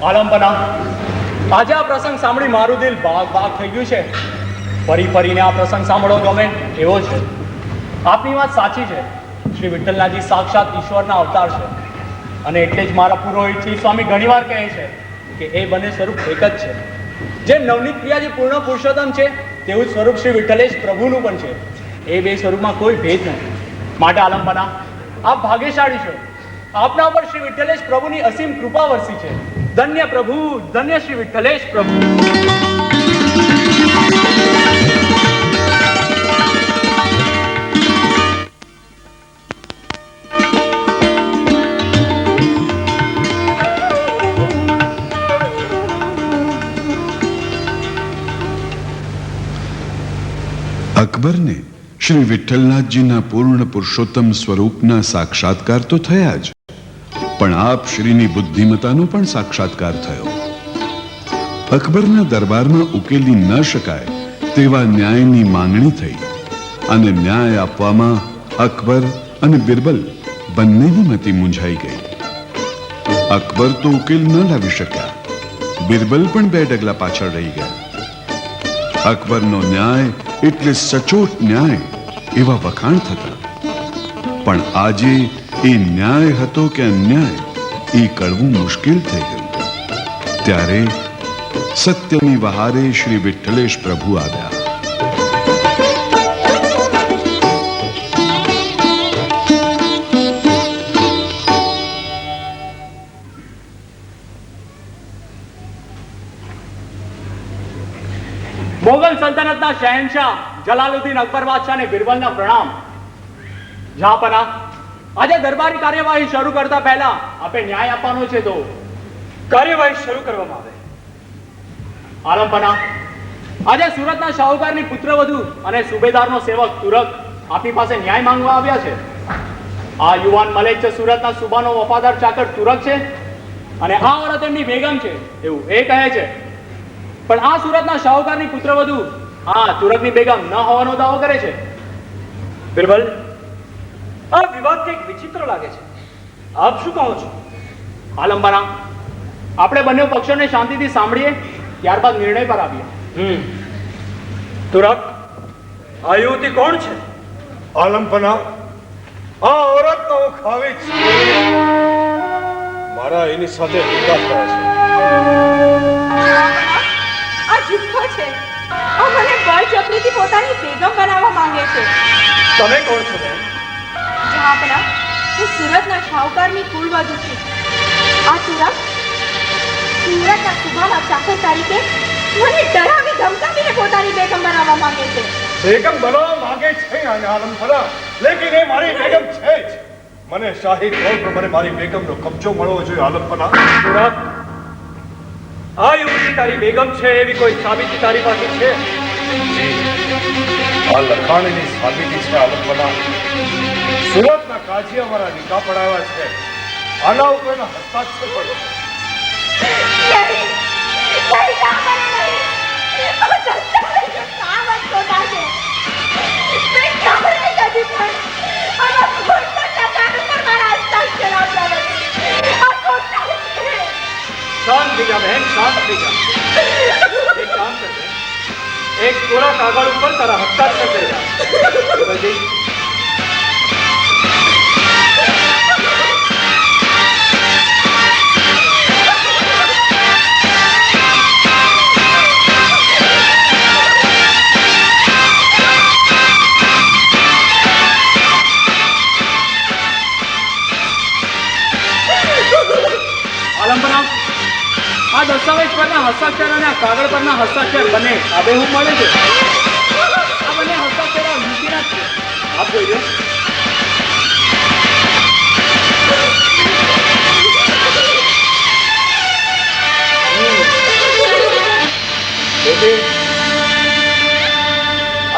આલમપના, આજે આ પ્રસંગ સાંભળી મારું દિલ ભાગ ભાગ થઈ ગયું છે. ફરી ફરીને આ પ્રસંગ સાંભળવો ગમે એવો છે. આપની વાત સાચી છે. શ્રી વિઠ્ઠલનાથજી સાક્ષાત ઈશ્વરના અવતાર છે. અને એટલે જ મારા પુરોહિત શ્રી સ્વામી ઘણીવાર કહે છે કે એ બંને સ્વરૂપ એક જ છે. જેમ નવનીત પ્રિયાજી પૂર્ણ પુરુષોત્તમ છે, તેવું જ સ્વરૂપ શ્રી વિઠ્ઠલેશ પ્રભુનું પણ છે. એ બે સ્વરૂપમાં કોઈ ભેદ નથી. માટે આલમપના, આપ ભાગ્યશાળી છો. આપના ઉપર શ્રી વિઠ્ઠલેશ પ્રભુની અસીમ કૃપા વરસી છે. ધન્ય પ્રભુ, ધન્ય શ્રી વિઠ્ઠલેશ પ્રભુ. અકબરને શ્રી વિઠ્ઠલનાથજીના પૂર્ણ પુરુષોત્તમ સ્વરૂપના સાક્ષાત્કાર તો થયા જ, પણ આપ શ્રીની બુદ્ધિમતાનો પણ સાક્ષાત્કાર થયો. અકબરના દરબારમાં ઉકેલી ન શકાય તેવા ન્યાયની માંગણી થઈ અને ન્યાય આપવામાં અકબર અને બિરબલ બંનેની મતિ મૂંઝાઈ ગઈ. અકબર તો ઉકેલ ન લાવી શક્યા, બિરબલ પણ 2 ડગલા પાછળ રહી ગયા. અકબરનો ન્યાય એટલે સચોટ ન્યાય એવા વખાણ થતા, પણ આજે એ ન્યાય હતો કે અન્યાય એ કળવું મુશ્કેલ થઈ ગયું. ત્યારે સત્યની વહારે શ્રી વિઠ્ઠલેશ પ્રભુ આવ્યા. મોગલ સલ્તનતના શહેનશાહ જલાલુદ્દીન અકબર બાદશાહને બિરબલના પ્રણામ. જહાંપનાહ, આજે દરબારી કાર્યવાહી શરૂ કરતા પહેલા આપણે ન્યાય આપવાનો છે, તો કાર્યવાહી શરૂ કરવામાં આવે. આલમપનાહ, આજે સુરતના શાહુકારની પુત્રવધુ અને સુબેદારનો સેવક તુરક આપની પાસે ન્યાય માંગવા આવ્યા છે. આ યુવાન મલેચ્છ સુરતના સુબાનો વફાદાર ચાકર તુરક છે અને આ ઓરત એમની બેગમ છે એવું એ કહે છે. પણ આ સુરતના શાહુકારની પુત્રવધુ આ તુરકની બેગમ ન હોવાનો દાવો કરે છે. બિરબલ, આ વિવાદ કંઈક વિચિત્ર લાગે છે. આપ શું કહો છો? આલમપના, આપણે બંને પક્ષોને શાંતિથી સાંભળીએ, ત્યારબાદ નિર્ણય પર આવીએ. તુરક, આ યુવતી કોણ છે? આલમપના, આ ઔરત તો હું ખાવી જ છું. મારા એની સાથે નિકાહ થયા છે. આ જુઠ્ઠો છે. આ મને બળજબરીથી પોતાની બેગમ બનાવવા માંગે છે. તમે કોણ છો બેન? જહાંપનાહ, હું સુરતના શાહુકારની કુળવધુ છું. આ તુરક સુરતના સુબાના ચાકર તરીકે મને ડરાવી ધમકાવીને પોતાની બેગમ બનાવવા માંગે છે. બેગમ બનાવવા માંગે છે આલમપના, લેકિન એ મારી બેગમ છે જ. મને શાહી તોર પર મને મારી બેગમનો કબજો મળવો જોઈએ. આલમપના, તુરક, આ યુવતી તારી બેગમ છે એવી કોઈ સાબિતી તારી પાસે છે? આ લખાણની સાબિતી છે. આલમપના, સુરતના કાજી અમારા નિકાહ પડાવ્યા છે. આના ઉપરના હસ્તાક્ષર પણ છે. નહીં, જહાંપનાહ, નહીં. આ દસ્તાવેજો સાવધ ખોટા છે. મેં ખબર નહીં કદી પણ આમાં ખોટા લખાણ ઉપર મારા હસ્તાક્ષર આપ્યા નથી. આ ખોટા છે. શાંત થઈ જા બહેન, શાંત થઈ જા. એક કામ કર બેન, એક કોરા કાગળ ઉપર તારા હસ્તાક્ષર થઈ જા. બધી આલમપના, આ દસ્તાવેજ પરના હસ્તાક્ષર અને આ કાગળ પરના હસ્તાક્ષર બંને આબેહૂબ મળે છે. આ બંને હસ્તાક્ષર આ યુવતીના જ છે. આપ જોઈ લો.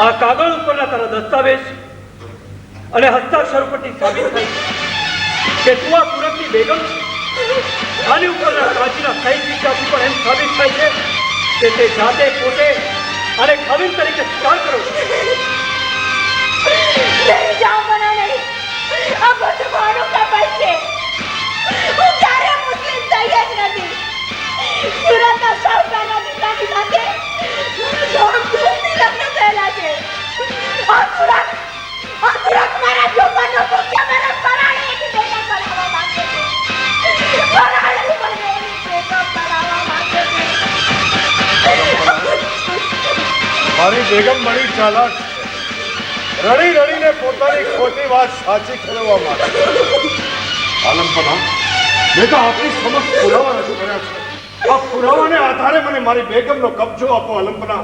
આ કાગળ ઉપરના તારા દસ્તાવેજ અને હસ્તાક્ષર ઉપરથી સાબિત થાય છે કે તું આ તુરકની બેગમ છે. આની ઉપરના કાચીના સાહિત્ય વિચારથી પણ એમ સાબિત થાય છે કે તે જાતે પોતે અને ખાવીન તરીકે સ્વીકાર કરો છો. નહીં જહાંપનાહ, નહીં. આ બધું મારું કપટ છે. હું ક્યારે મુસ્લિમ થઈ જ નથી. મારી બેગમ બડી ચાલાક છે. રડી રડીને પોતાની ખોટી વાત સાચી ઠેરવવા માંગે. આલમપરા, મેં તો આપની સમક્ષ પુરાવા રજૂ કર્યા છે. આ પુરાવાને આધારે મને મારી બેગમનો કબજો આપો. આલમપરા,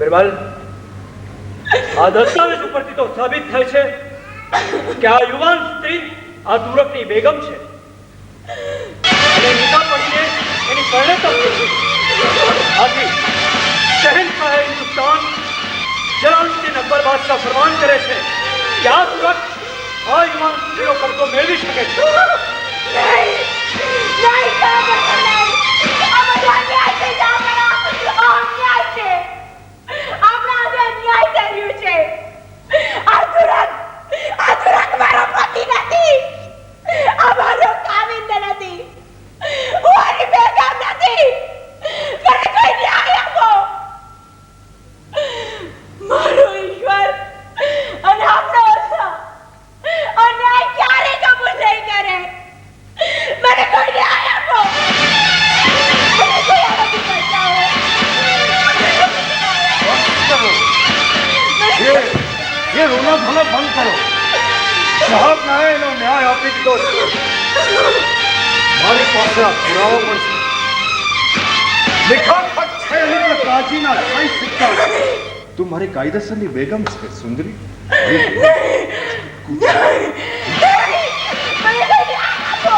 બિરબલ, આ દસ્તાવેજ ઉપરથી તો સાબિત થાય છે કે આ યુવાન સ્ત્રી આ તુરકની બેગમ છે અને નિકા પડીને એની પરિણેતર છે. આથી શહેનશાહ હિન્દુસ્તાન જલાલુદ્દીન અકબર બાદશાહ ફરમાન કરે છે કે આ તુરક આ યુવાન સ્ત્રીનો કબજો મેળવી શકે છે. નહીં, નહીં, શાહબનો નહીં. આ બધો અન્યાય છે, શાહબનો. આ અન્યાય છે. આપણા હાથે અન્યાય થઈ રહ્યું છે. આ તુરક મારો પતિ નથી. આ મારો કાવિંદ નથી. હું મારી બેગમ નથી. મને કોઈ ન્યાય આપો. મારો ઈશ્વર અને આપણો અલ્લાહ અન્યાય ક્યારે કબૂલ નહીં કરે. મને કોઈ ન્યાય આપો. મને કોઈ આનાથી બચાવો. ये रोना धोना બંધ કરો. સાહેબ નાએ એનો ન્યાય આપી દીધો છે. મારી પાસે આ પુરાવો પણ છે. લિખાપટ છે એટલે કાજીના સહી સિક્કા છે. તું મારી કાયદેસરની બેગમ છે સુંદરી. નહીં, મને કોઈ ન્યાય આપો.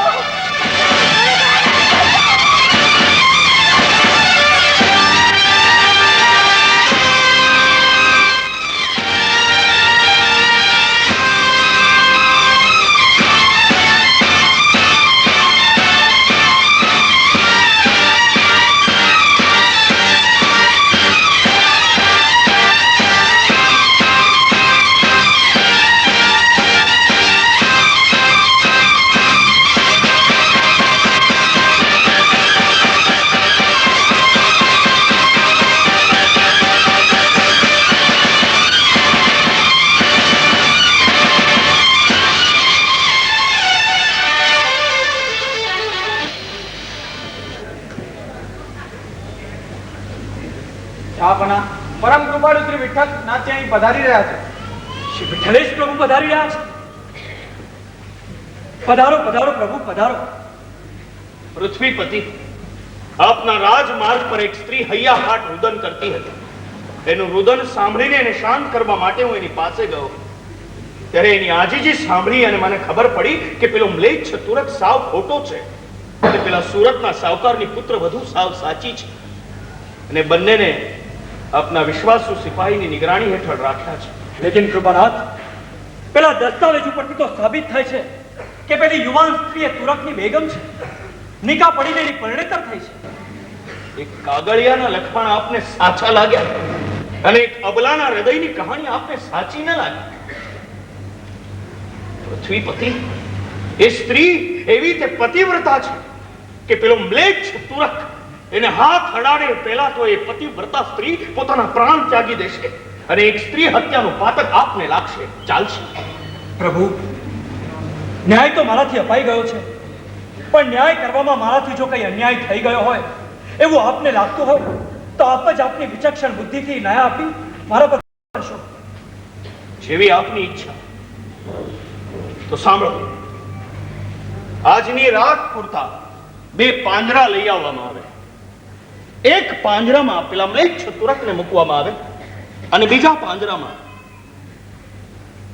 શાહપના, પરમ કૃપાળુ શ્રી વિઠ્ઠલ નાથજી અહીં પધારી રહ્યા છે. શ્રી વિઠ્ઠલેશ પ્રભુ પધારી રહ્યા છે. પધારો પધારો પ્રભુ પધારો. પૃથ્વીપતિ, આપના રાજમાર્ગ પર એક સ્ત્રી હૈયાહાટ રુદન કરતી હતી. એનું રુદન સાંભળીને એને શાંત કરવા માટે હું એની પાસે ગયો. ત્યારે એની આજીજી સાંભળી અને મને ખબર પડી કે પેલો મ્લેચ્છ તુરક સાવ ખોટો છે અને પેલા સુરતના સાવકારની પુત્ર વધુ સાવ સાચી છે. અને બંનેને આપના વિશ્વાસુ સિપાહીની નિગરાણી હેઠળ રાખ્યા છે. લેકિન કૃપાનાથ, પેલા દસ્તાવેજ ઉપરથી તો સાબિત થાય છે કે પેલી યુવાન સ્ત્રી એ તુરકની બેગમ છે. નિકા પડીને એની પરિણેતર થઈ છે. એક કાગળિયાના લખાણ આપને સાચા લાગ્યા અને એક અબલાના હૃદયની કહાણી આપને સાચી ન લાગી. પૃથ્વીપતિ, એ સ્ત્રી એવી તે પતિવ્રતા છે કે પેલો મ્લેચ્છ તુરક એને હાથ અડાડે પહેલા તો એ પતિવ્રતા સ્ત્રી પોતાના પ્રાણ ત્યાગી દેશે અને એક સ્ત્રી હત્યાનું પાતક આપને લાગશે. ચાલશે. પ્રભુ, ન્યાય તો મારાથી અપાઈ ગયો છે, પણ ન્યાય કરવામાં મારાથી જો કઈ અન્યાય થઈ ગયો હોય એવું આપને લાગતું હોય તો આપ જ આપની વિચક્ષણ બુદ્ધિથી ન્યાય આપી મારા પર કરશો. જેવી આપની ઈચ્છા. તો સાંભળો, આજની રાત પૂરતા 2 પાંજરા લઈ આવવામાં આવે. એક પાંજરામાં પેલા મ્લેચ્છ તુરકને મૂકવામાં આવે અને બીજા પાંજરામાં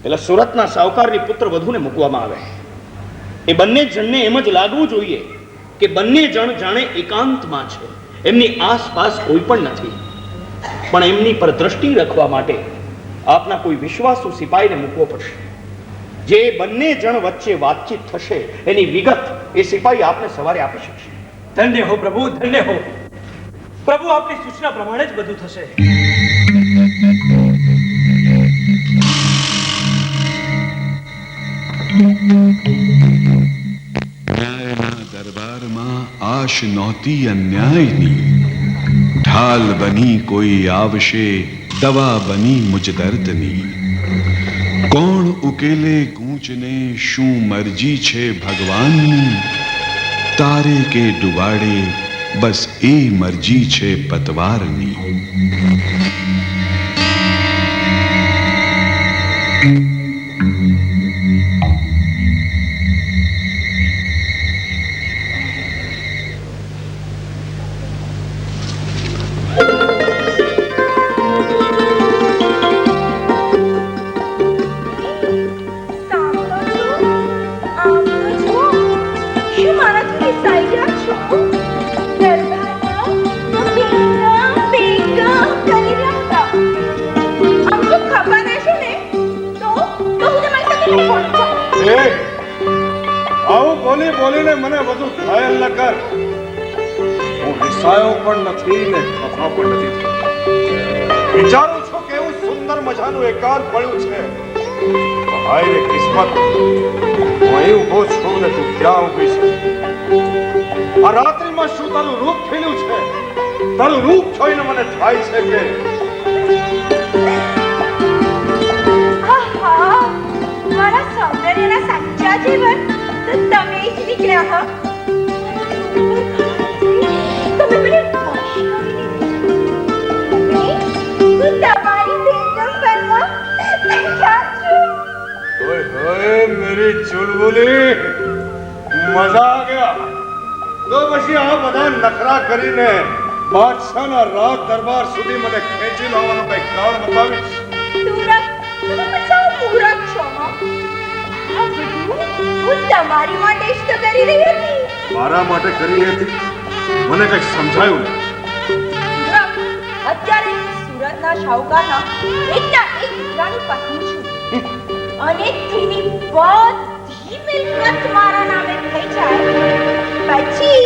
પેલા સુરતના સાવકારની પુત્ર વધુને મૂકવામાં આવે. એ બંને જણને એમ જ લાગવું જોઈએ કે બંને જણ જાણે એકાંતમાં છે, એમની આસપાસ કોઈ પણ નથી. પણ એમની પર દ્રષ્ટિ રાખવા માટે આપના કોઈ વિશ્વાસુ સિપાહીને મૂકવો પડશે. જે બંને જણ વચ્ચે વાતચીત થશે એની વિગત એ સિપાહી આપને સવારે આપી શકશે. ધન્ય હો પ્રભુ, ધન્ય હો પ્રભુ. આપની સૂચના પ્રમાણે જ બધું થશે. ન્યાયના દરબારમાં આશ નહોતી અન્યાયની. ઢાલ બની કોઈ આવશે, દવા બની મુજ દર્દની. કોણ ઉકેલે ગૂંચને, શું મરજી છે ભગવાનની. તારે કે ડુબાડે, બસ એ મરજી છે પતવારની. સાંભળો છો? આમ તો જુઓ. શું મારાથી રિસાઈ ગયા છો? દરબારમાં બેગમ કરી રહ્યા હતા. આમ જો ખબર હશે ને તો હું તમારી સાથે નહીં બોલું. એ આવું બોલી બોલીને મને બધું ઘાયલ ન કર. હું રિસાયો પણ નથી ને ખફા પણ નથી થયો. વિચારું છું કે એવું સુંદર મજાનું એકાંત મળ્યું છે. હાય રે કિસ્મત, હું અહીં ઊભો છું ને તું ત્યાં ઊભી છે. આ રાત્રિમાં શું તારું રૂપ ખીલ્યું છે? તારું રૂપ જોઈને મને થાય છે કે આહા, મારા સૌંદર્યના સાચા જીવન તો તમે જ નીકળ્યા હા. તમે મને વશ કરી દીધી. હું તમારી બેગમ બનવા તૈયાર છું. ઓય ઓય મેરી ચુલબુલી, મજા આ ગયા. તો પછી આ બધા નખરા કરીને બાદશાહના રાજ દરબાર સુધી મને ખેંચી લાવવાનો કઈ કારણ બતાવીશ. તુરત તમે બચાવ મૂરખ છો હો. આ બધું હું તમારી માટે જ તો કરી રહી હતી. મારા માટે કરી હતી? મને કઈ સમજાયું નહીં. મૂરખ, અત્યારે હું સુરતના શાહુકારના એકના એક દીકરાની પત્ની છું અને તેની બધી મિલકત મારા નામે થઈ જાય પછી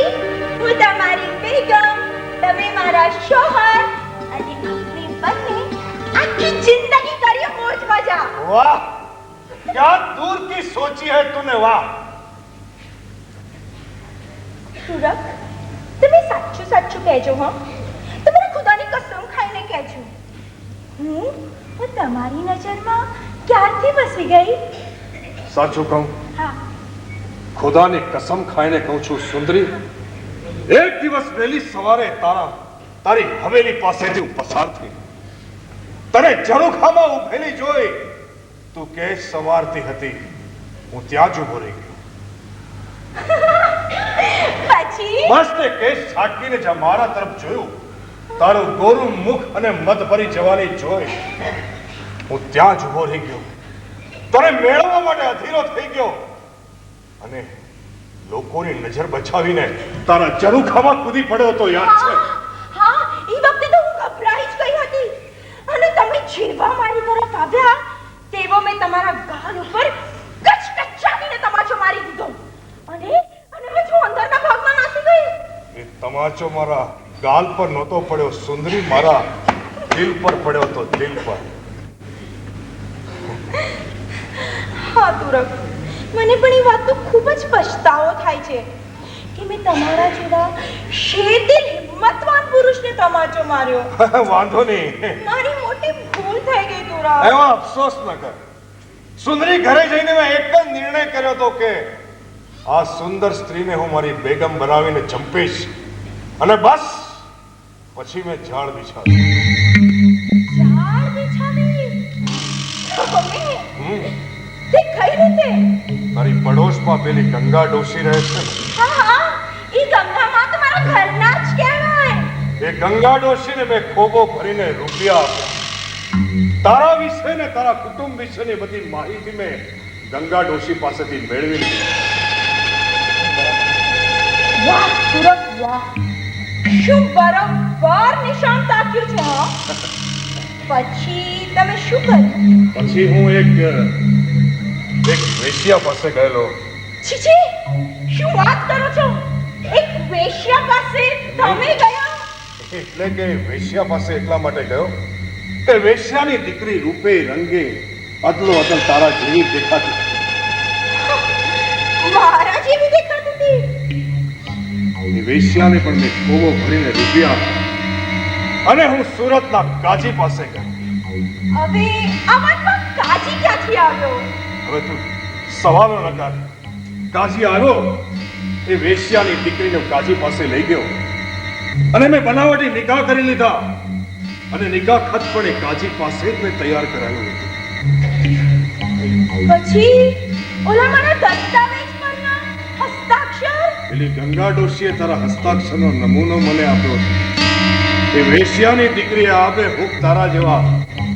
હું તમારી બેગમ, તમે મારા શોહર અને આપણે બંને આખી જિંદગી કરીએ મોજ મજા. વાહ, क्या दूर की सोची है तूने, वाह. સુરખ, તમે સાચું સાચું કહેજો હો. તમારા ખુદાની કસમ ખાઈને કહેજો. હું તમારી નજરમાં ક્યારથી વસી ગઈ? સાચું કહું, હા, ખુદાની કસમ ખાઈને કહું છું સુંદરી, એક દિવસ વહેલી સવારે તારી હવેલી પાસેથી હું પસાર થઈ. તને ઝરૂખામાં ઊભેલી જોઈ. તું કેસ સવારતી હતી. હું ત્યાં જ ઊભો રહી ગયો. પછી બસ તે કેસ છાટકીને જ મારા તરફ જોયું. તારું ગોરું મુખ અને મત ભરી જવાની જોઈ હું ત્યાં જ ઊભો રહી ગયો. તને મેળવવા માટે અધીરો થઈ ગયો અને લોકોની નજર બચાવીને તારા ઝરૂખામાં કૂદી પડ્યો તો યાદ છે? હા, એ વખતે તો હું ગભરાઈ જ ગઈ હતી અને તમે જેવા મારી તરફ આવ્યા તેવો મેં તમારા ગાલ ઉપર કચકચાવીને તમાચો મારી દીધો અને પછી અંદરના ભાગમાં નાસી ગઈ. એ તમાચો મારા ગાલ પર નહોતો પડ્યો સુંદરી, મારા દિલ પર પડ્યો તો દિલ પર. હા તુરક, મને પણ એ વાતનો ખૂબ જ પછતાવો થાય છે કે મેં તમારા જેવા શેરદિલ હિંમતવાન પુરુષને તમાચો માર્યો. વાંધો નહીં, મારી મોટી ભૂલ થઈ ગઈ તુરક. એવો અફસોસ ન કર સુંદરી. ઘરે જઈને મેં એક જ નિર્ણય કર્યો હતો કે આ સુંદર સ્ત્રીને હું મારી બેગમ બનાવીને ચંપીશ અને બસ પછી મેં ઝાડ બિછાવ્યું. ઝાડ બિછાવી? તમે? તે કઈ રીતે? તારી પડોશમાં પેલી ગંગા ડોસી રહે છે ને, હા હા, એ ગંગામાં તો મારા ઘરના જ કહેવાય. એ ગંગા ડોશીને મેં ખોબો ભરીને રૂપિયા આપ્યા. તારા વિશે ને તારા કુટુંબ વિશેની બધી માહિતી મેં ગંગા ડોશી પાસેથી મેળવી લીધી. વાહ તુરક, વાહ! શું બરાબર નિશાન તાક્યું છે હો. પછી તમે શું કર્યું? પછી હું એક વેશ્યા પાસે ગયેલો. છીછી, શું વાત કરો છો? એક વેશ્યા પાસે તમે ગયા? એટલે કે વેશ્યા પાસે એટલા માટે ગયો કે વેશ્યાની દીકરી રૂપે રંગે અદલો અદલ તારા જેવી દેખાતી. મારા જેવી દેખાતી હતી? એ વેશ્યાને પણ મેં ખોબો ભરીને રૂપિયા આપ્યા અને હું સુરતના કાજી પાસે ગયો. હવે આ વાતમાં કાજી ક્યાંથી આવ્યો? હવે તું સવાલો ન કર. કાજી આવ્યો, એ વેશ્યાની દીકરીને હું કાજી પાસે લઈ ગયો અને મેં બનાવટી નિકાહ કરી લીધા અને નિકાહ ખત પણ એ કાજી પાસે જ મેં તૈયાર કરાવ્યું હતું. પછી ઓલા મારા દસ્તાવેજ પરના હસ્તાક્ષર. પેલી ગંગા ડોશીએ તારા હસ્તાક્ષરનો નમૂનો મને આપ્યો છે. એ વેશ્યાની દીકરીએ આબે હુક તારા જેવા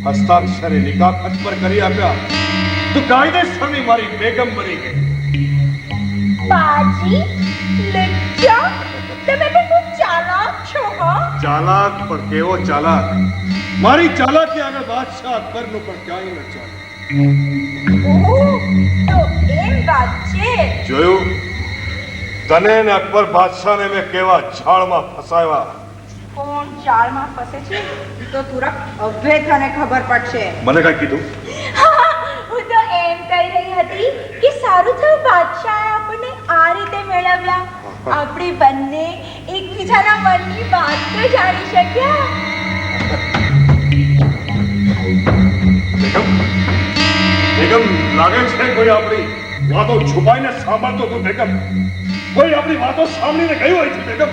હસ્તાક્ષરે નિકાહ ખત પર કરી આપ્યા. તું કાયદેસરની મારી બેગમ બની ગઈ. બાજી લુચ્ચા, તમે પણ બહુ ચાલાક છો હો. ચાલાક પણ કેવો ચાલાક! મારી ચાલાકી આગળ બાદશાહ અકબરનું પણ ક્યાંય ન ચાલે. ઓહ, તો એમ વાત છે. જોયું? તને ને અકબર બાદશાહને મેં કેવા ઝાડમાં ફસાવ્યા. કોણ જાળમાં ફસે છે તો તુરક હવે તને ખબર પડશે. મને કઈ કીધું? હું તો એમ કહી રહી હતી કે સારું થયું બાદશાહે આપણને આ રીતે મેળવ્યા. આપણે બંને એકબીજાના મનની વાત તો જાણી શક્યા. બેગમ, બેગમ, લાગે છે કોઈ આપણી વાતો છુપાઈને સાંભળતો તો. બેગમ, કોઈ આપણી વાતો સાંભળીને ગયું હોય છે. બેગમ,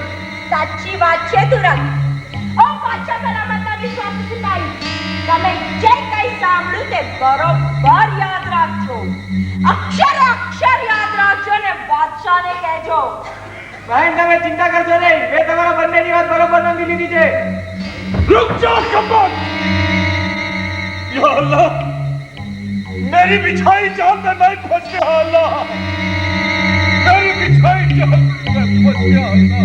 સાચી વાત છે તુરક. ઓ બાદશાહ સલામતના વિશ્વાસ સિપાહી, તમે જે કંઈ સાંભળ્યું તે બરોબર યાદ રાખજો. અક્ષરે અક્ષર યાદ રાખજો ને બાદશાહને કહેજો. બહેન, તમે ચિંતા કરશો નહીં. મેં તમારા બંનેની વાત બરોબર નોંધી લીધી છે. रुक जा कब्बत! या अल्लाह, मेरी बिछाई जान में मैं फंस गया अल्लाह, मेरी बिछाई जान में मैं फंस गया अल्लाह.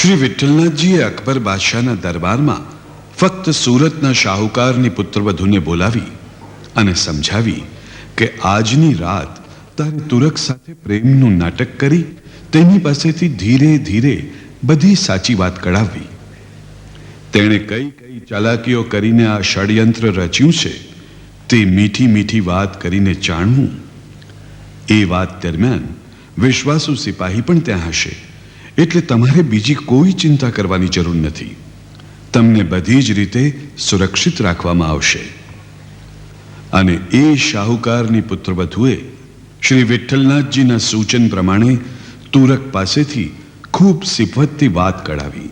શ્રી વિઠ્ઠલનાથજીએ અકબર બાદશાહના દરબારમાં ફક્ત સુરતના શાહુકારની પુત્રવધૂને બોલાવી અને સમજાવી કે આજની રાત તારે તુરક સાથે પ્રેમનું નાટક કરી તેની પાસેથી ધીરે ધીરે બધી સાચી વાત કઢાવવી. તેણે કઈ કઈ ચાલાકીઓ કરીને આ ષડયંત્ર રચ્યું છે તે મીઠી મીઠી વાત કરીને જાણવું. એ વાત દરમિયાન વિશ્વાસુ સિપાહી પણ ત્યાં હશે, એટલે તમારે બીજી કોઈ ચિંતા કરવાની જરૂર નથી. તમને બધી જ રીતે સુરક્ષિત રાખવામાં આવશે. અને એ શાહુકારની પુત્રવધુએ શ્રી વિઠ્ઠલનાથજીના સૂચન પ્રમાણે તુરક પાસેથી ખૂબ સિફતથી વાત કઢાવી.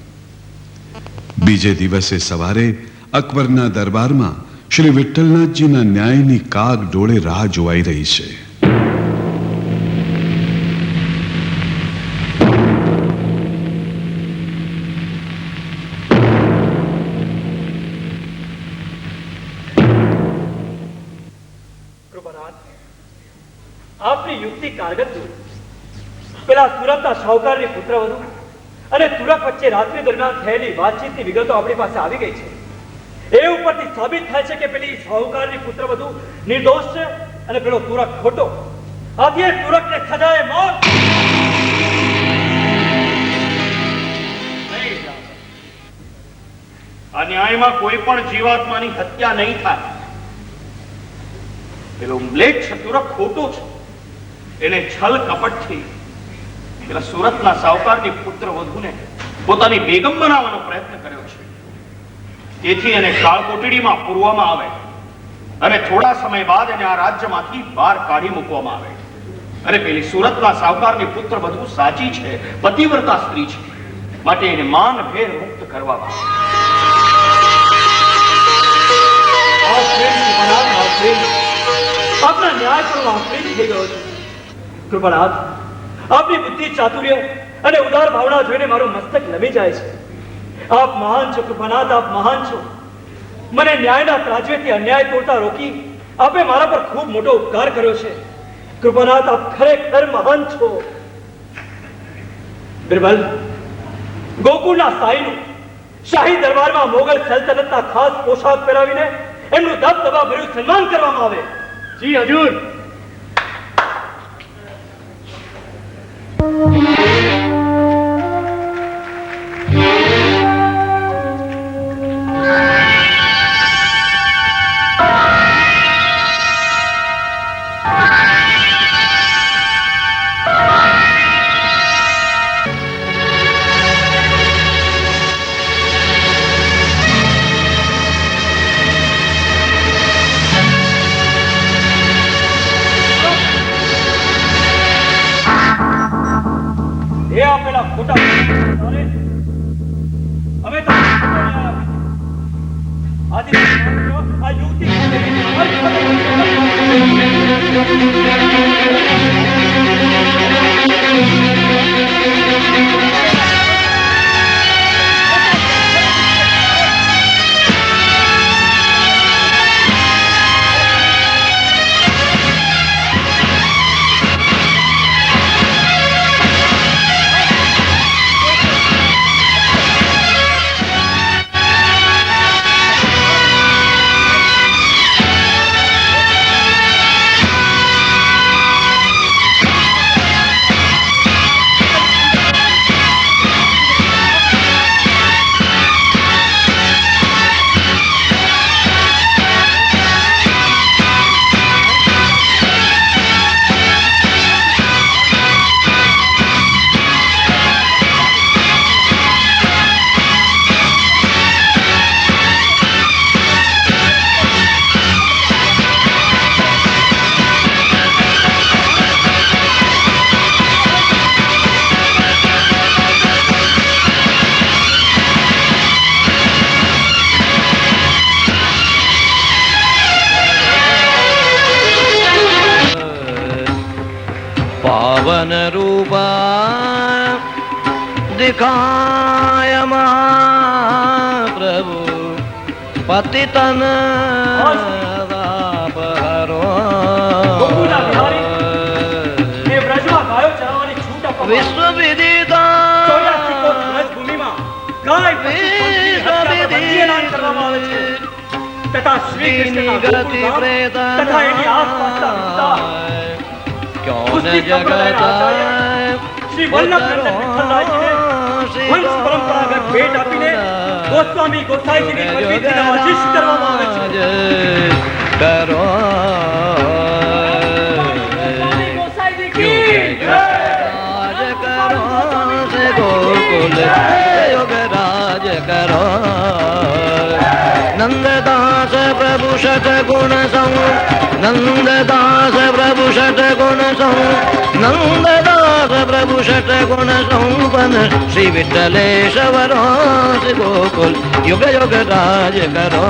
બીજે દિવસે સવારે અકબરના દરબારમાં શ્રી વિઠ્ઠલનાથજીના ન્યાયની કાગ ડોળે રાહ જોવાઈ રહી છે. આપની યુક્તિ કારગર છે. પેલા સુરતના શાહુકારની પુત્રવધુ અને તુરક વચ્ચે રાત્રિ દરમિયાન થયેલી વાતચીતની વિગતો આપણી પાસે આવી ગઈ છે. એ ઉપરથી સાબિત થાય છે કે પેલી શાહુકારની પુત્રવધુ નિર્દોષ છે અને પેલો તુરક ખોટો. આથી એ તુરકને ખજાએ મોત. આ ન્યાયમાં કોઈ પણ જીવાત્માની હત્યા નહીં થાય. પેલો મ્લેચ્છ તુરક ખોટો છે. એને છલ કપટથી પેલા સુરતના સાવકારની પુત્ર વધુને પોતાની બેગમ બનાવવાનો પ્રયત્ન કર્યો છે. તેથી એને કાળકોટડીમાં પૂરવામાં આવે અને થોડા સમય બાદ એને આ રાજ્યમાંથી બહાર કાઢી મૂકવામાં આવે. અને પેલી સુરતના સાવકારની પુત્ર વધુ સાચી છે, પતિવ્રતા સ્ત્રી છે, માટે એને માનભેર મુક્ત કરવામાં આવે. આપના ન્યાય પર વાસ્તવિક થઈ ગયો છે. કૃપાનાથ, આપની બુદ્ધિ, ચાતુર્ય અને ઉદાર ભાવના જોઈને મારું મસ્તક નમી જાય છે. આપ મહાન છો કૃપાનાથ, આપ મહાન છો. મને ન્યાયના ત્રાજવેથી અન્યાય તોડતા રોકી આપે મારા પર ખૂબ મોટો ઉપકાર કર્યો છે. કૃપાનાથ, આપ ખરેખર મહાન છો. બિરબલ, ગોકુળના સાઈનું શાહી દરબારમાં મોગલ સલ્તનતના ખાસ પોશાક પહેરાવીને એમનું દબદબા ભર્યું સન્માન કરવામાં આવે. જી હજૂર. આવા ખોટા તારે અમે તો આજે આ યુવતી पावन रूपा दिखाय महाप्रभु पतितन दापहरो ગોકુળના બિહારી એ વ્રજમાં ગાયો ચરાવવાની છૂટ આપવામાં विश्व विदिता 84 કોસ વ્રજભૂમિમાં ગાય પશુ પંખીની હત્યા પર બંધી એલાન કરવામાં આવે છે તથા શ્રી કૃષ્ણના ગોકુળ ધામ તથા એની આસપાસના વિસ્તાર क्यों न उसकी जगता श्री वल्लभ नंदन विठ्ठलरायजीने वंश परंपरागत भेट આપીને ગોસ્વામી ગોસાઈજીની પદવીથી નવાજીશ કરવામાં આવે છે करो ગોસ્વામી ગોસાઈજી કી જય। राज करो से गोकुल योग राज करो नंददास प्रभु शत गुण सम नंददास प्रभु शत गुण सम नंददास प्रभु शत गुण संपन्न श्री विठ्ठलेश वरो से गोकुल युग युग राज करो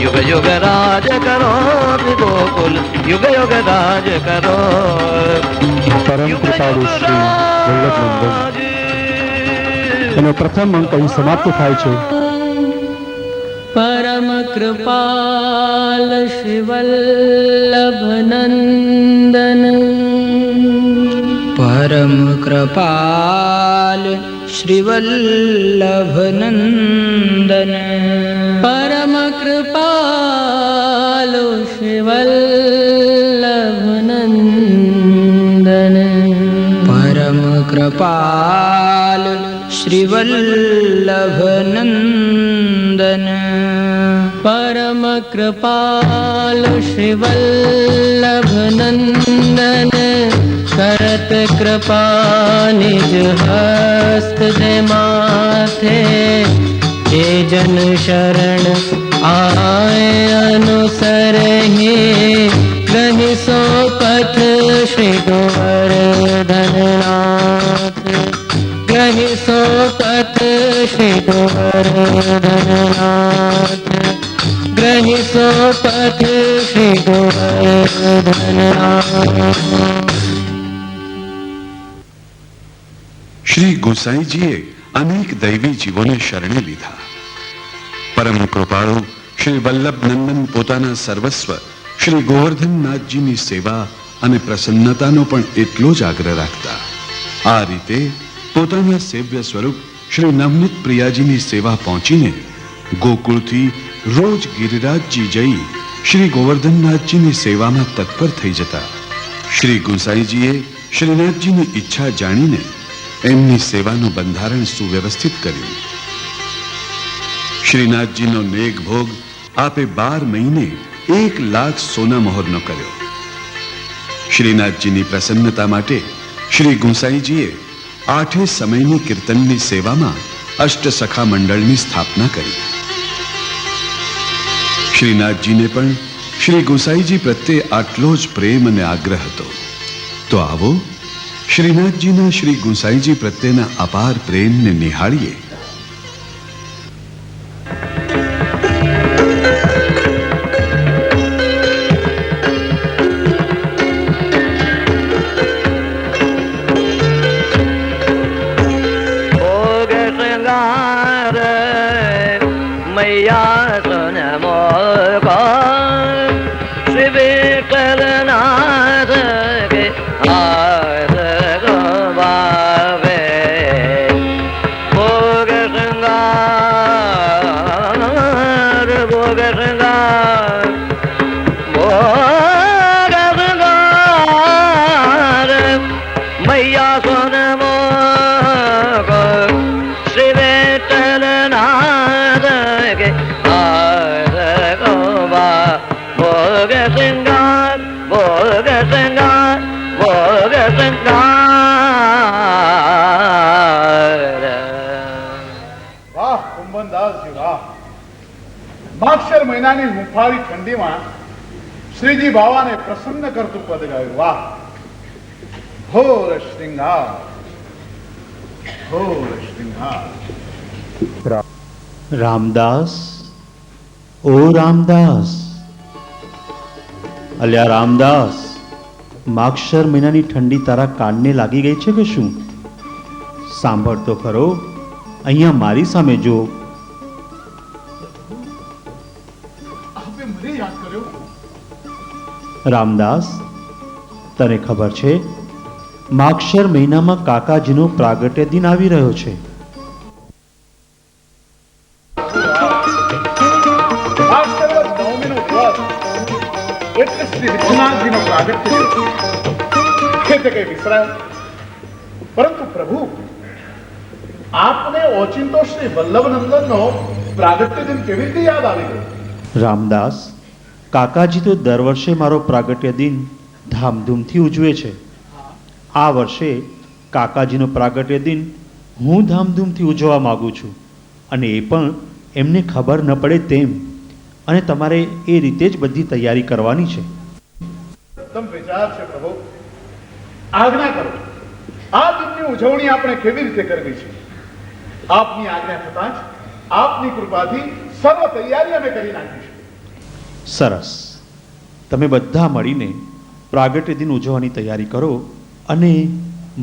युग युग राज करो श्री गोकुल युग युग राज करो પરમ કૃપાળુ શ્રી વલ્લભનંદન એનો પ્રથમ અંક અહીં સમાપ્ત થાય છે। परम कृपाल श्री वल्लभ नंदन परम कृपाल श्री वल्लभ नंदन परम कृपाल श्री वल्लभ नंदन परम कृपाल श्री वल्लभ नंदन परम कृपाल श्री वल्लभ नंदन करत कृपा निज हस्त दे माथे जे जन शरण आए अनुसर ही गहि सो पथ श्री गोवर्धन नाथ गहि सो पथ श्री गोवर्धन नाथ ग्रहि सो पथ श्री गोवर्धन नाथ। શ્રી ગોસાઈજીએ અનેક દૈવી જીવોને શરણે લીધા। પરમ કૃપાળુ શ્રી વલ્લભ નંદન પોતાના સર્વસ્વ શ્રી ગોવર્ધનનાથજીની સેવા અને પ્રસન્નતાનો પણ એટલો જ આગ્રહ રાખતા। આ રીતે પોતાના સેવ્ય સ્વરૂપ શ્રી નવનીત પ્રિયાજીની સેવા પહોંચીને ગોકુળથી રોજ ગિરિરાજજી જઈ શ્રી ગોવર્ધનનાથજીની સેવામાં તત્પર થઈ જતા। શ્રી ગોસાઈજીએ શ્રીનાથજીની ઈચ્છા જાણીને એમની સેવાનું બંધારણ સુવ્યવસ્થિત કર્યું। શ્રીનાથજીનો નેગ ભોગ આપે 12 મહિને 1 લાખ સોના મોહરનો કર્યો। શ્રીનાથજીની પ્રસન્નતા માટે શ્રી ગોસાઈજીએ 8 સમયની કીર્તનની સેવામાં અષ્ટસખા મંડળની સ્થાપના કરી। શ્રીનાથજીને પણ શ્રી ગોસાઈજી પ્રત્યે આટલો જ પ્રેમ અને આગ્રહ હતો। તો આવો શ્રીનાથજીના શ્રી ગુસાઈજી પ્રત્યેના અપાર પ્રેમને નિહાળીએ. વાહ કુંભનદાસજી વાહ! માક્ષર મહિનાની હુંફાળી ઠંડીમાં શ્રીજી બાવાને પ્રસન્ન કરતું પદ ગાયું. વાહ! ઘોર શૃંગાર, ઘોર શૃંગાર. રામદાસ, ઓ રામદાસ, અલ્યા રામદાસ, માક્ષર મહિનાની ઠંડી તારા કાનને લાગી ગઈ છે કે શું? સાંભળ તો ખરો, અહીંયા મારી સામે જો. આપે મને યાદ કર્યો? રામદાસ, તને ખબર છે માક્ષર મહિનામાં કાકાજીનો પ્રાગટ્ય દિન આવી રહ્યો છે. એટલે શ્રી વિશ્વનાથજીનો પ્રાગટ્ય દિવસ. એ તો કઈ વિસરાય? પરંતુ પ્રભુ, આપને ઓચિંતો શ્રી વલ્લભનંદનનો પ્રાગટ્ય દિન કેવી રીતે યાદ આવી ગયો? રામદાસ, કાકાજી તો દર વર્ષે મારો પ્રાગટ્ય દિન ધામધૂમથી ઉજવે છે. આ વર્ષે કાકાજીનો પ્રાગટ્ય દિન હું ધામધૂમથી ઉજવવા માંગુ છું, અને એ પણ એમને ખબર ન પડે તેમ. અને તમારે એ રીતે જ બધી તૈયારી કરવાની છે. ઉત્તમ વિચાર છે પ્રભુ. આજ્ઞા કરો, આ દિનની ઉજવણી આપણે કેવી રીતે કરવી છે? આપની આજ્ઞા થતાં જ આપની કૃપાથી સર્વ તૈયારી અમે કરી નાખીશું. સરસ. તમે બધા મળીને પ્રાગટ્ય દિન ઉજવવાની તૈયારી કરો અને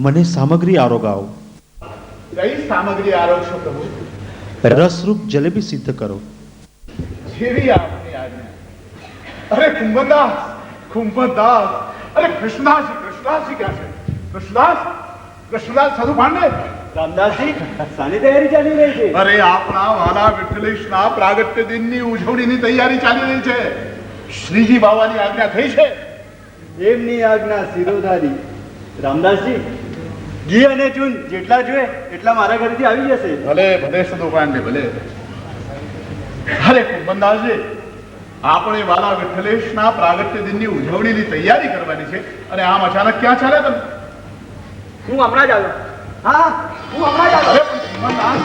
મને સામગ્રી આરોગાવો. કઈ સામગ્રી આરોગશો પ્રભુ? રસરૂપ જલેબી સિદ્ધ કરો. જેવી આપની આજ્ઞા. અરે કુંભનદાસ, કુંભનદાસ! અરે કૃષ્ણદાસજી, કૃષ્ણદાસજી ક્યાં છે? કૃષ્ણદાસ, કૃષ્ણદાસ સાધુ પાંડે! રામદાસજી, શાની તૈયારી ચાલી રહી છે? અરે આપણા વાલા વિઠ્ઠલેશના પ્રાગટ્ય દિનની ઉજવણીની તૈયારી ચાલી રહી છે. શ્રીજી બાવાની આજ્ઞા થઈ છે. એમની આજ્ઞા શિરોધારી. રામદાસજી, ઘી અને ચૂન જેટલા જોઈએ એટલા મારા ઘરેથી આવી જશે. ભલે ભલે સાધુ પાંડે, ભલે. અરે કુંભનદાસજી, આપણે વાલા વિઠ્ઠલેશના પ્રાગટ્ય દિનની ઉજવણીની તૈયારી કરવાની છે, અને આમ અચાનક ક્યાં ચાલે તમે? હું હમણાં જ આવ્યો. હા, હું હમણાં જ આવ્યો. અરે પણ કુંભનદાસ,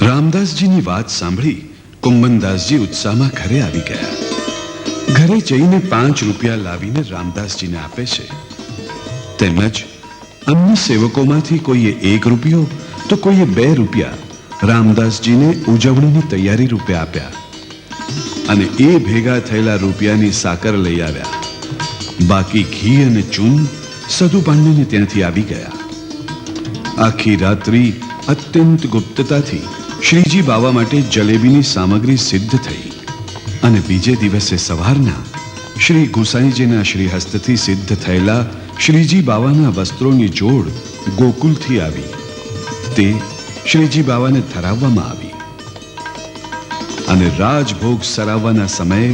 રામદાસજીની વાત સાંભળી કુંભનદાસજી ઉત્સાહમાં ઘરે આવી ગયા. ઘરે જઈને 5 રૂપિયા લાવીને રામદાસજીને આપે છે. તેમજ અન્ય સેવકોમાંથી કોઈએ 1 રૂપિયો તો કોઈએ 2 રૂપિયા રામદાસજીને ઉજવણીની તૈયારી રૂપે આપ્યા, અને એ ભેગા થયેલા રૂપિયાની સાકર લઈ આવ્યા. બાકી ઘી અને ચૂન સધુ પાંડેને ત્યાંથી આવી ગયા. આખી રાત્રિ અત્યંત ગુપ્તતાથી શ્રીજી બાવા માટે જલેબીની સામગ્રી સિદ્ધ થઈ, અને બીજે દિવસે સવારના શ્રી ગુસાઈજીના શ્રી હસ્તથી સિદ્ધ થયેલા શ્રીજી બાવાના વસ્ત્રોની જોડ ગોકુલથી આવી. તે શ્રીજી બાવાને ધરાવવામાં આવી. અને રાજભોગ સરાવવાના સમયે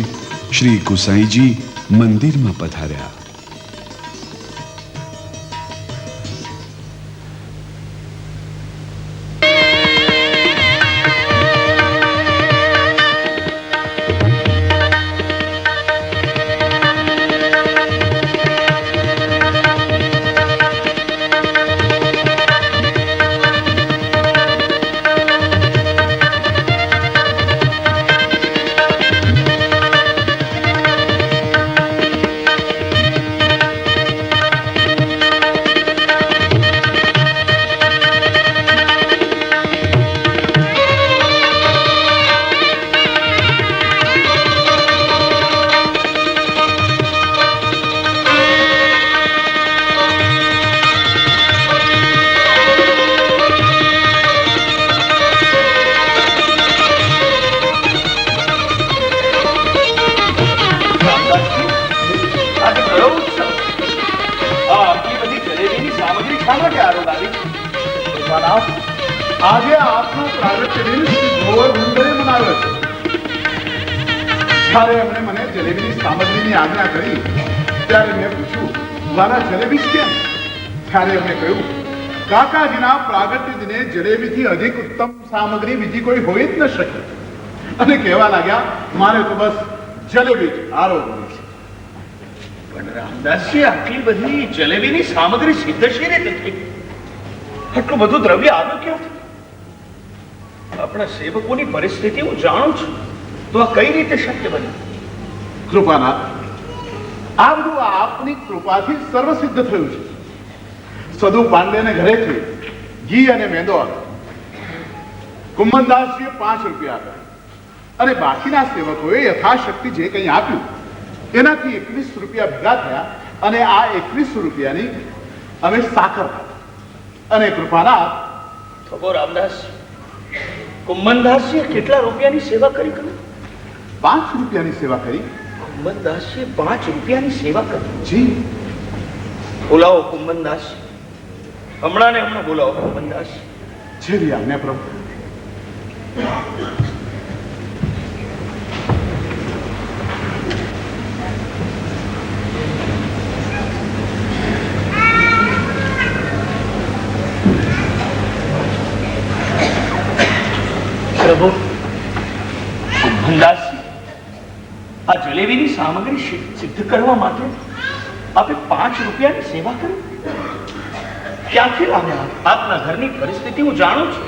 શ્રી ગુસાઈજી મંદિરમાં પધાર્યા. આજે આપનો પ્રાગટ્ય દિન શ્રી ગોવર્ધનભાઈએ મનાવ્યો છે. જ્યારે એમણે મને જલેબીની સામગ્રીની આજ્ઞા કરી ત્યારે મેં પૂછ્યું, વાલા જલેબી કેમ? ત્યારે એમણે કહ્યું, કાકાજીના પ્રાગટ્ય દિને જલેબીથી અધિક ઉત્તમ સામગ્રી બીજી કોઈ હોઈ જ ન શકે. અને કહેવા લાગ્યા, મારે તો બસ જલેબી જ આરોગવી છે. પણ રામદાસજી, આટલી બધી જલેબીની સામગ્રી સિદ્ધ શી રીતે થઈ? આટલું બધું દ્રવ્ય આવ્યું ક્યાંથી? આપણા સેવકોની પરિસ્થિતિ હું જાણું છું, તો આ કઈ રીતે શક્ય બને? કૃપાનાથ, આ બધું આપની કૃપાથી સર્વસિદ્ધ થયું છે. સદુ પાંડેને ઘરેથી ઘી અને મેંદો આવ્યો. કુંભનદાસજીએ 5 રૂપિયા આપ્યા અને બાકીના સેવકોએ યથાશક્તિ જે કંઈ આપ્યું એનાથી 21 રૂપિયા ભેગા થયા અને આ 21 રૂપિયાની અમે સાકર ખાધી. અને કૃપાનાથ, ખબર રામદાસ, કુંભનદાસજીએ કેટલા રૂપિયાની સેવા કરી? 5 રૂપિયાની સેવા કરી. કુંભનદાસજીએ 5 રૂપિયાની સેવા કરી? જી. બોલાવો કુંભનદાસ, હમણાં ને હમણાં બોલાવો કુંભનદાસ. જેવી આજ્ઞા પ્રભુ. પ્રભુ, કુંભનદાસજી, આ જલેબીની સામગ્રી સિદ્ધ કરવા માટે આપે 5 રૂપિયાની સેવા કરી? ક્યાંથી લાવ્યા? આપના ઘરની પરિસ્થિતિ હું જાણું છું.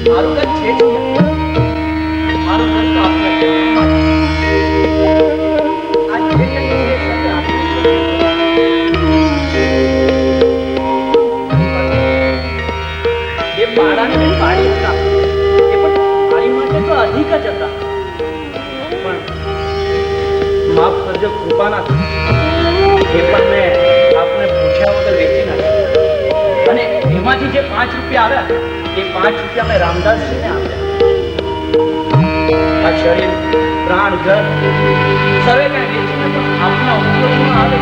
મારું ઘર છે જ ક્યાં? મારું ઘર તો આપના ઘરમાં છે. આ જે કંઈ છે એ સત્ય આપ્યું છે. એ પાડાને મેં પાડી હતા, એ પણ મારી માટે તો અધિક જ હતા. પણ માફ કરજો કૃપાનાથ, એ પણ મેં આપને પૂછ્યા વગર વેચી નાખ્યા. અને એમાંથી જે 5 રૂપિયા આવ્યા, એ 5 રૂપિયા મેં રામદાસજીને આપ્યા. આ શરીર, પ્રાણ, ઘર સર્વે કાંઈ વેચીને પણ આપના ઉપયોગમાં આવે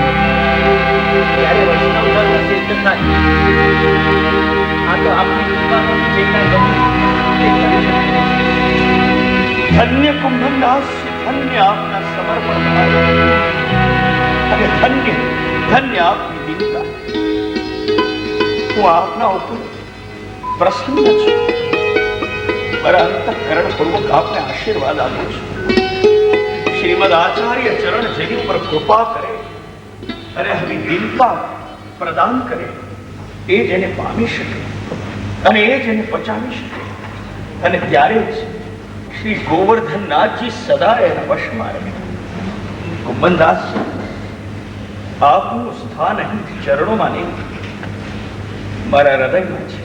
ત્યારે વૈષ્ણવ ધર્મ સિદ્ધ થાય. આ તો આપની કૃપાનો જે કાંઈ ગમે તે કરી શકે. ધન્ય કુંભનદાસ, ધન્ય આપના સમર્પણ અને ધન્ય ધન્ય આપની દીનતા. હું આપના ઉપર પ્રસન્ન છું. મારા અંતઃકરણ પૂર્વક આપને આશીર્વાદ આપું છું. શ્રીમદ આચાર્ય ચરણ જેની ઉપર કૃપા કરે અને આવી દીનતા પ્રદાન કરે, એ જ એને પામી શકે અને એ જ એને પચાવી શકે. અને ત્યારે જ શ્રી ગોવર્ધનનાથજી સદા એના વશમાં રહે. કુંભનદાસ, આપનું સ્થાન અહીં ચરણોમાં નહીં, મારા હૃદયમાં છે.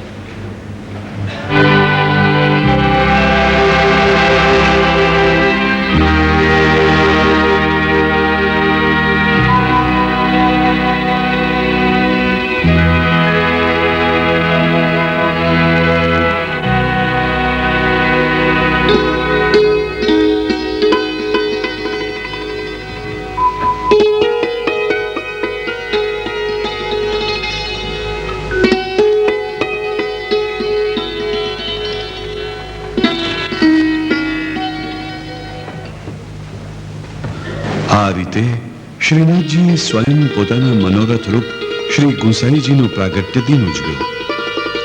રીતે શ્રીનાથજીએ સ્વયં પોતાના મનોરથ રૂપ શ્રી ગુંસાઈજીનું પ્રાગટ્ય દિન ઉજવ્યો.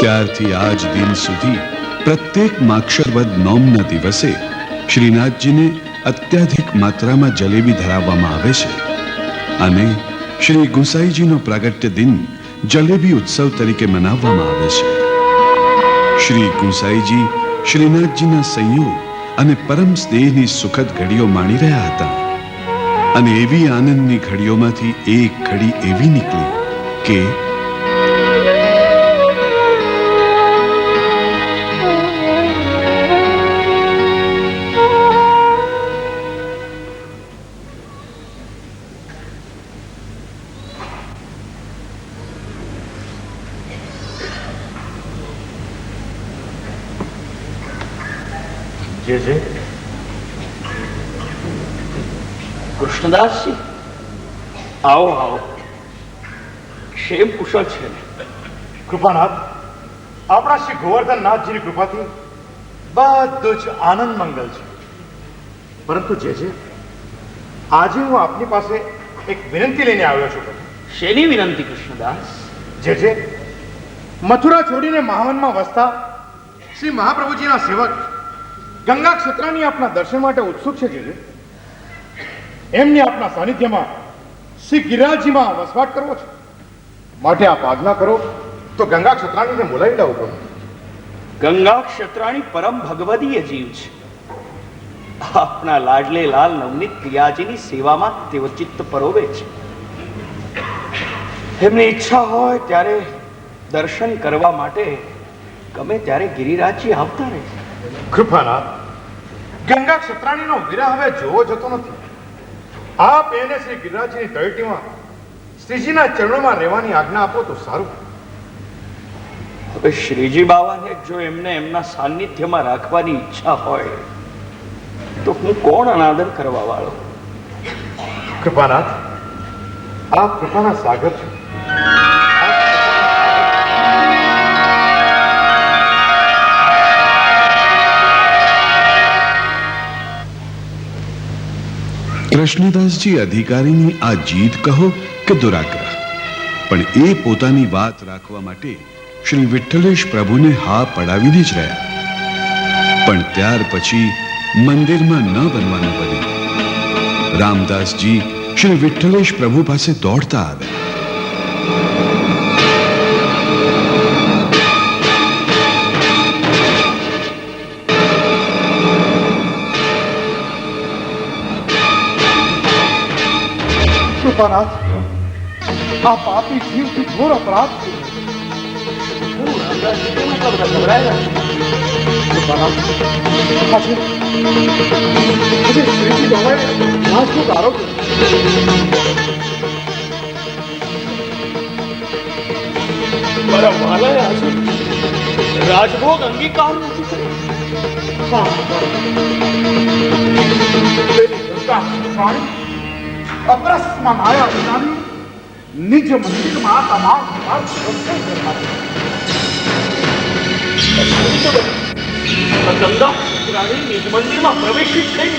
ત્યારથી આજ દિન સુધી પ્રત્યેક માક્ષરવદ નોમના દિવસે શ્રીનાથજીને અત્યાધિક માત્રામાં જલેબી ધરાવવામાં આવે છે અને શ્રી ગુંસાઈજીનો પ્રાગટ્ય દિન જલેબી ઉત્સવ તરીકે મનાવવામાં આવે છે. શ્રી ગુંસાઈજી શ્રીનાથજીના સંયોગ અને પરમ સ્નેહની સુખદ ઘડીઓ માણી રહ્યા હતા અને એવી આનંદની ઘડીઓમાંથી એક ઘડી એવી નીકળી કે જે કૃષ્ણદાસજી, આવો આવો. ક્ષેમ કુશળ છે ને? કૃપાનાથ, આપણા શ્રી ગોવર્ધનનાથજીની કૃપાથી બધું જ આનંદ મંગલ છે. પરંતુ જે આજે હું આપની પાસે એક વિનંતી લઈને આવ્યો છું. શેની વિનંતી કૃષ્ણદાસ? જે મથુરા છોડીને મહાવનમાં વસતા શ્રી મહાપ્રભુજીના સેવક ગંગા ક્ષેત્રની આપના દર્શન માટે ઉત્સુક છે. જે એમને આપના સાનિધ્યમાં શ્રી ગિરિરાજજીમાં વસવાટ કરવો છે. માટે આપ આજ્ઞા કરો તો ગંગા ક્ષેત્રાણીને બોલાવી લાવું પડે. ગંગા ક્ષેત્રાણી પરમ ભગવદીય જીવ છે. આપના લાડલે લાલ નવનીત પ્રિયાજીની સેવામાં તેઓ ચિત્ત પરોવે છે. એમની ઈચ્છા હોય ત્યારે દર્શન કરવા માટે ગમે ત્યારે ગિરિરાજજી આવતા રહે. કૃપાનાથ, ગંગા ક્ષેત્રાણીનો વિરહ હવે જોવો જતો નથી. આપ એને શ્રી ગિરિરાજજીની તળેટીમાં શ્રીજીના ચરણોમાં રહેવાની આજ્ઞા આપો તો સારું. હવે શ્રીજી બાવાને જો એમને એમના સાનિધ્યમાં રાખવાની ઈચ્છા હોય તો હું કોણ અનાદર કરવા વાળો? કૃપાનાથ, આપ કૃપાના સાગર છો. કૃષ્ણદાસજી અધિકારીની આ જીદ કહો કે દુરાગ્રહ, પણ એ પોતાની વાત રાખવા માટે શ્રી વિઠ્ઠલેશ પ્રભુને હા પડાવીને જ રહ્યા. પણ ત્યાર પછી મંદિરમાં ન બનવાનું બન્યું. રામદાસજી શ્રી વિઠ્ઠલેશ પ્રભુ પાસે દોડતા આવ્યા. કૃપાનાથ, આ પાપી જીવથી ઘોર અપરાધ છે. કૃપાનાથ, આજે શ્રીજી બાબાએ રાજભોગ આરોગ્ય મારા વાલાએ આજે રાજભોગ અંગીકાર નથી કર્યો. અપરસમાં માયા વિનાની નિજ મંદિરમાં તમામ પ્રકાર રસોઈ કરવા છે. ગંગા ક્ષેત્રાણી નિજ મંદિરમાં પ્રવેશિત થઈ.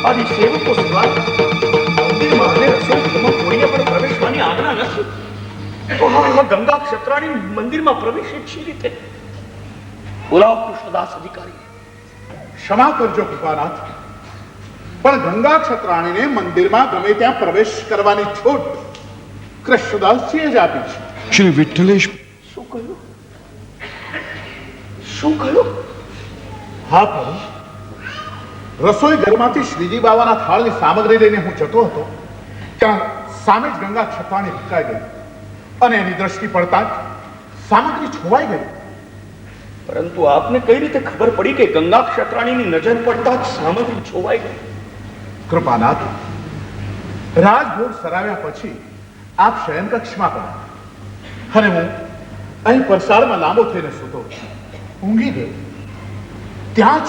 આદિ સેવકો સિવાય મંદિરમાં અને રસોઈઘરમાં કોઈને પણ પ્રવેશવાની આજ્ઞા નથી. તો હા, ગંગા ક્ષેત્રાણી મંદિરમાં પ્રવેશિત શી રીતે? બોલાવો કૃષ્ણદાસ અધિકારી. ક્ષમા કરજો કૃપાનાથ, પણ ગંગા ક્ષેત્રાણીને મંદિરમાં ગમે ત્યાં પ્રવેશ કરવાની છૂટ કૃષ્ણદાસજીએ જ આપી છે. શ્રી વિઠ્ઠલેશ શું કહ્યું? શું કહ્યું? હા પ્રભુ, રસોઈ ઘરમાંથી શ્રીજી બાવાના થાળની સામગ્રી લઈને હું જતો હતો ત્યાં સામે જ ગંગા ક્ષેત્રાણી ભટકાઈ ગઈ અને એની દ્રષ્ટિ પડતા જ સામગ્રી છોવાઈ ગઈ. પરંતુ આપને કઈ રીતે ખબર પડી કે ગંગા ક્ષેત્રાણીની નજર પડતા જ સામગ્રી છોવાઈ ગઈ? કૃપાનાથ, રાજભોગ સરાવ્યા પછી આપ શયન કક્ષમાં ગયા અને હું અહીં પરસાળમાં લાંબો થઈને સૂતો ઊંઘી ગયો. ત્યાં જ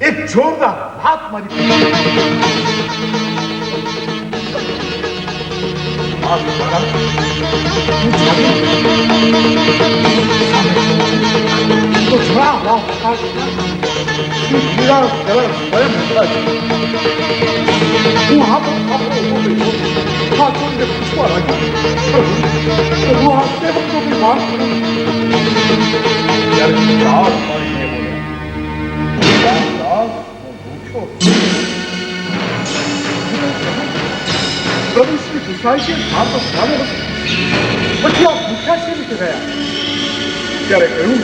એક જોરદાર લાત મારી. હું જાગી ગયો. તો છોડા રામ શ્રી પીડા સ્વયં હતા જ. હું હાથો ઠાકોરને પૂછવા લાગ્યો, પ્રભુ આ સેવકોની વાત કરો. ત્યારે દાસ મારીને બોલ્યા, દાસ હું ભૂખ્યો છું. પ્રભુ શ્રી ગુસાઈજી હાથો ચાલ્યો હતો, પછી આ ભૂખ્યા છે રીતે ગયા. ત્યારે કહ્યું,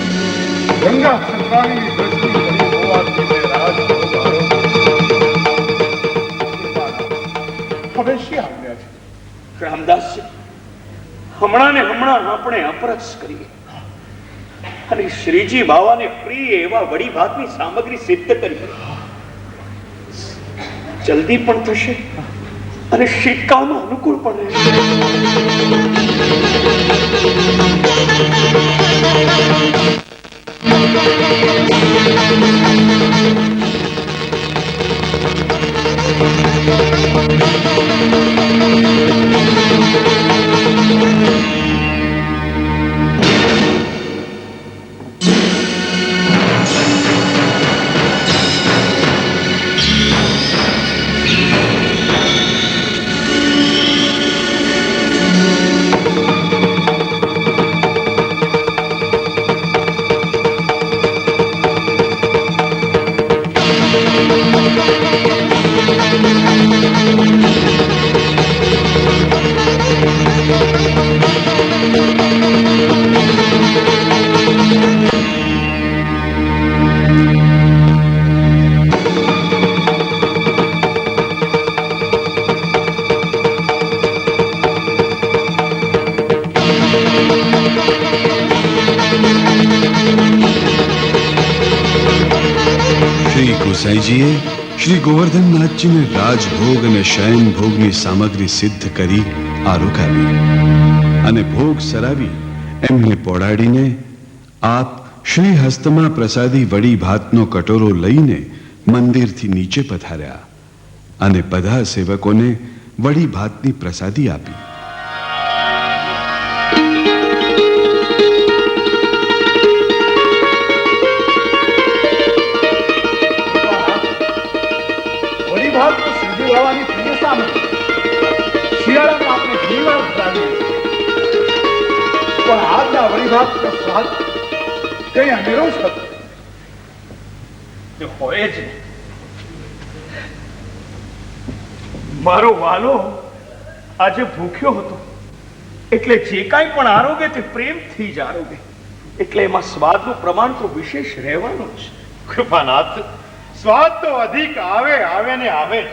ગંગા સંતાણીની દ્રષ્ટિ કરી હોવાથી મેં રાજભોગ આરોગ્ય. હવે શી આજ્ઞા છે? રામદાસજી, હમણાં ને હમણાં આપણે અપરસ કરીએ અને શ્રીજી બાવાને પ્રિય એવા વડી ભાતની સામગ્રી સિદ્ધ કરી. જલ્દી પણ થશે અને સિક્કામાં અનુકૂળ પણ રહેશે. ગુસાઈજીએ શ્રી ગોવર્ધનનાથજીને રાજભોગ અને શયન ભોગની સામગ્રી સિદ્ધ કરી આરોગાવી અને ભોગ સરાવી એમને પોડાડીને આપ શ્રી હસ્તમાં પ્રસાદી વડી ભાતનો કટોરો લઈને મંદિરથી નીચે પધાર્યા અને બધા સેવકોને વડી ભાતની પ્રસાદી આપી. બાવાની પ્રિય સામગ્રી શિયાળામાં આપણે ઘણી વાર ઉતરાવીએ, પણ આજના વળી ભાતનો સ્વાદ કઈ અનેરો જ હતો. હોય જ મારો વાલો આજે ભૂખ્યો હતો એટલે જે કાંઈ પણ આરોગે તે પ્રેમથી જ આરોગે, એટલે એમાં સ્વાદનું પ્રમાણ તો વિશેષ રહેવાનું જ. કૃપાનાથ, સ્વાદ તો અધિક આવે આવે ને આવે જ,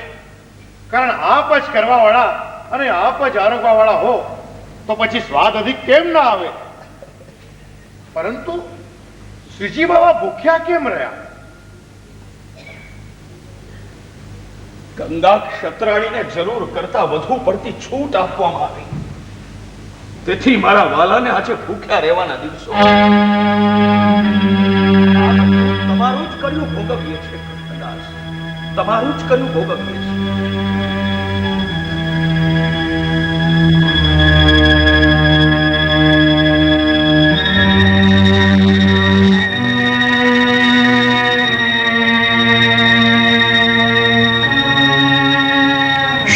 કારણ આપ જ કરવા વાળા અને આપ જ આરોગવા વાળા હો તો પછી સ્વાદ અધિક કેમ ના આવે? પરંતુ શ્રીજી બાબા ભૂખ્યા કેમ રહ્યા? ગંગા ક્ષત્રાણીને જરૂર કરતા વધુ પડતી છૂટ આપવામાં આવી, તેથી મારા વાલાને આજે ભૂખ્યા રહેવાના દિવસો. તમારું જ કર્યું ભોગવીએ છે કૃષ્ણદાસ, તમારું જ કર્યું ભોગવીએ છે.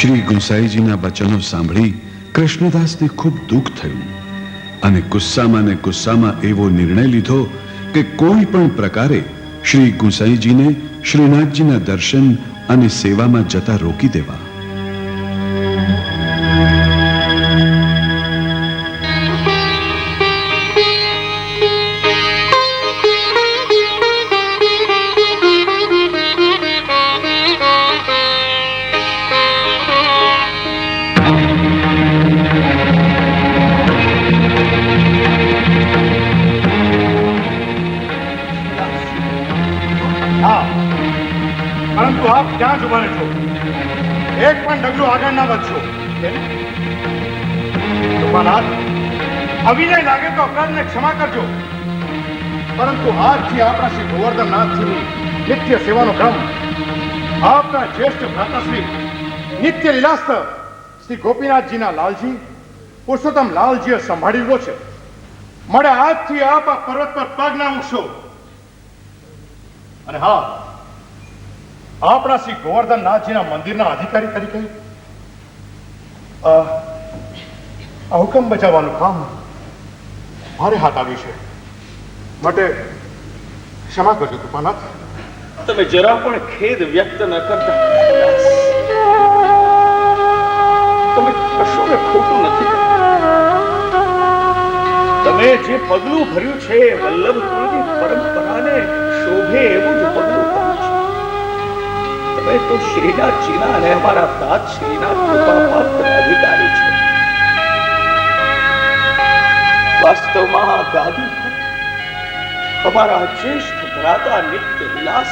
શ્રી ગુસાઈજીના વચનો સાંભળી કૃષ્ણદાસને ખૂબ દુઃખ થયું અને ગુસ્સામાં એવો નિર્ણય લીધો કે કોઈ પણ પ્રકારે શ્રી ગુસાઈજીને શ્રીનાથજીના દર્શન અને સેવામાં જતા રોકી દેવા. પરંતુ આપ ક્યાં જ ઉભા રહેશો? એક પણ ડગલું આગળ ના વધશો. કૃપાનાથ, અવિનય લાગે તો અપરાધને ક્ષમા કરજો, પરંતુ આજથી આપણા શ્રી ગોવર્ધનનાથજીની નિત્ય સેવાનો ક્રમ આપના જ્યેષ્ઠ ભ્રાતાશ્રી નિત્ય લીલાસ્ત શ્રી ગોપીનાથજીના લાલજી પુરુષોત્તમ લાલજીએ સંભાળી લીધો છે. મળે આજથી આપ આ પર્વત પર પગ ના મૂકશો અને હા, આપણા શ્રી ગોવર્ધનનાથજીના મંદિરના અધિકારી તરીકે હુકમ બચાવવાનું કામ મારે હાથ આવ્યું છે. માટે ક્ષમા કરજો કૃપાનાથ. તમે જરા પણ ખેદ વ્યક્ત ન કરતા. તમે કશું ખોટું નથી કર્યું. તમે જે પગલું ભર્યું છે વલ્લભ કુળની પરંપરાને શોભે એવું જ પગલું ભર્યું છે. તમે તો શ્રીનાથજીના અને અમારા દાદ શ્રીના કૃપાપાત્ર અધિકારી છો. વાસ્તવમાં દાદી અમારા જ્યેષ્ઠ ભ્રાતા નિત્ય વિલાસ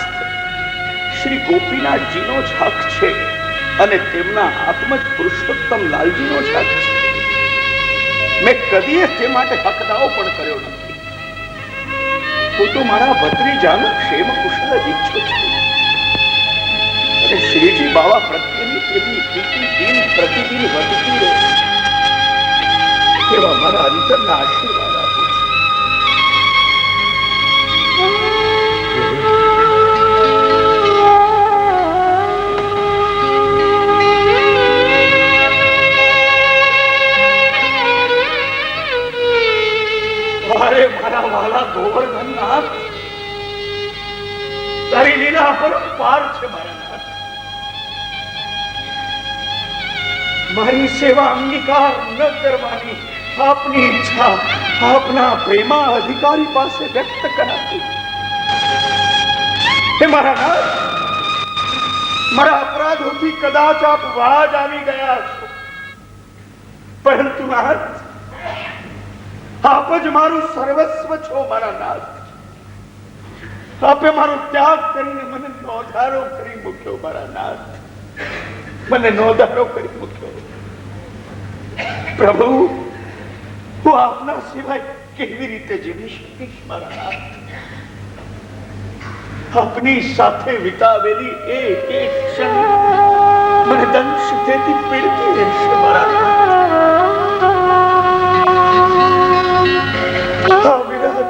શ્રી ગોપીનાથજીનો જ હક છે અને તેમના આત્મજ પુરુષોત્તમ લાલજીનો જ હક છે. મેં કદીએ તે માટે હક દાવો પણ કર્યો નથી. હું તો મારા ભત્રીજાનું ક્ષેમ કુશળ જ ઈચ્છું છું. અને શ્રીજી બાવા પ્રત્યેની તેની પ્રીતિ દિન પ્રતિદિન વધતી રહે એવા મારા અંતરના આશીર્વાદ આપું છું. અરે મારા વાલા ગોવર્ધનનાથ, તારી લીલા પરંપાર છે મારા નાથ. મારી સેવા અંગીકાર ન કરવાની આપની ઈચ્છા આપના પ્રેમા અધિકારી પાસે વ્યક્ત કરાતી. હે મારા નાથ, મારા અપરાધોથી કદાચ આપ વાજ આવી ગયા છો, પરંતુ નાથ આપ જ મારું સર્વસ્વ છો મારા નાથ. આપે મારો ત્યાગ કરીને મને નોંધારો કરી મૂક્યો મારા નાથ. મને નોંધારો કરી મૂક્યો. પ્રભુ, હું આપના સિવાય કેવી રીતે જીવી શકીશ મારા નાથ? આપની સાથે વિતાવેલી એક એક ક્ષણ મને દંશ તેથી પીડતી રહેશે મારા નાથ.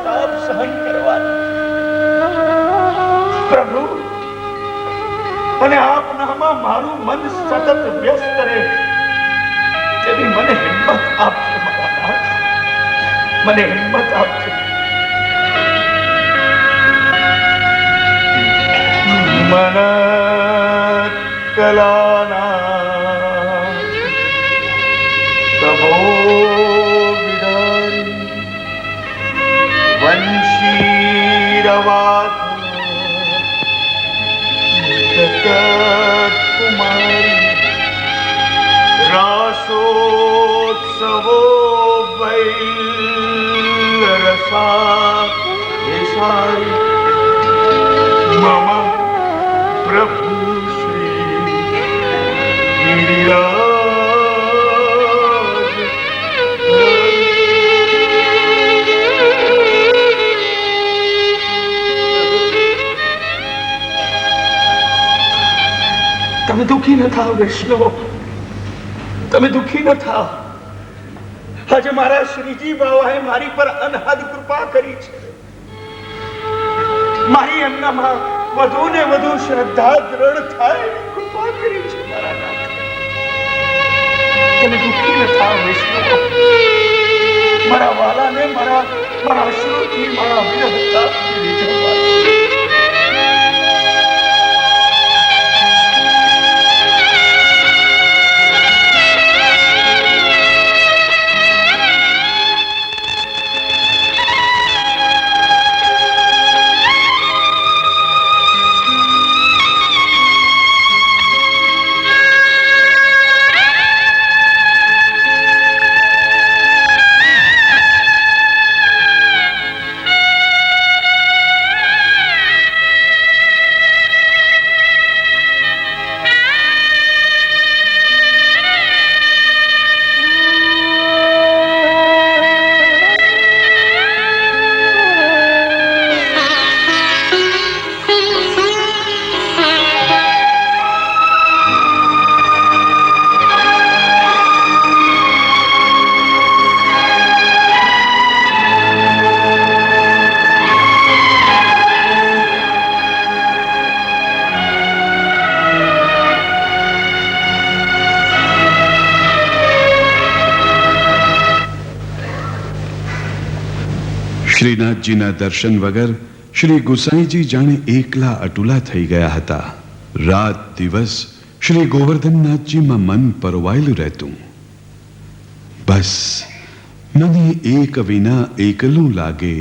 તાપ સહન કરવાની પ્રભુ, અને આપનામાં મારું મન સતત વ્યસ્ત રહે તેની મને હિંમત આપજો મારા નાથ. મને હિંમત આપજો. મન કલાના તભો વંશીરવાત કુમારી રાસોત્સવો વૈલ રસા મમ પ્રભુ શ્રી ગિરિરાજ. તમે દુઃખી ન થાવ વૈષ્ણવ, તમે દુઃખી ન થાવ. આજે મારા શ્રીજી બાવાએ મારી પર અનહદ કૃપા કરી છે. મારી એમનામાં વધુ ને વધુ શ્રદ્ધા દ્રઢ થાય એવી કૃપા કરી છે મારા નાથ. તમે દુઃખી ન થાવ વૈષ્ણવ. મારા વાલાને મારા અશ્રુથી મારા વિરહતાપથી રીઝવવા. શ્રીનાથજીના દર્શન વગર શ્રી ગુસાઈજી જાણે એકલા અટુલા થઈ ગયા હતા. રાત દિવસ શ્રી ગોવર્ધનનાથજીમાં મન પરોવાયેલું રહેતું. બસ મને એક વિના એકલું લાગે,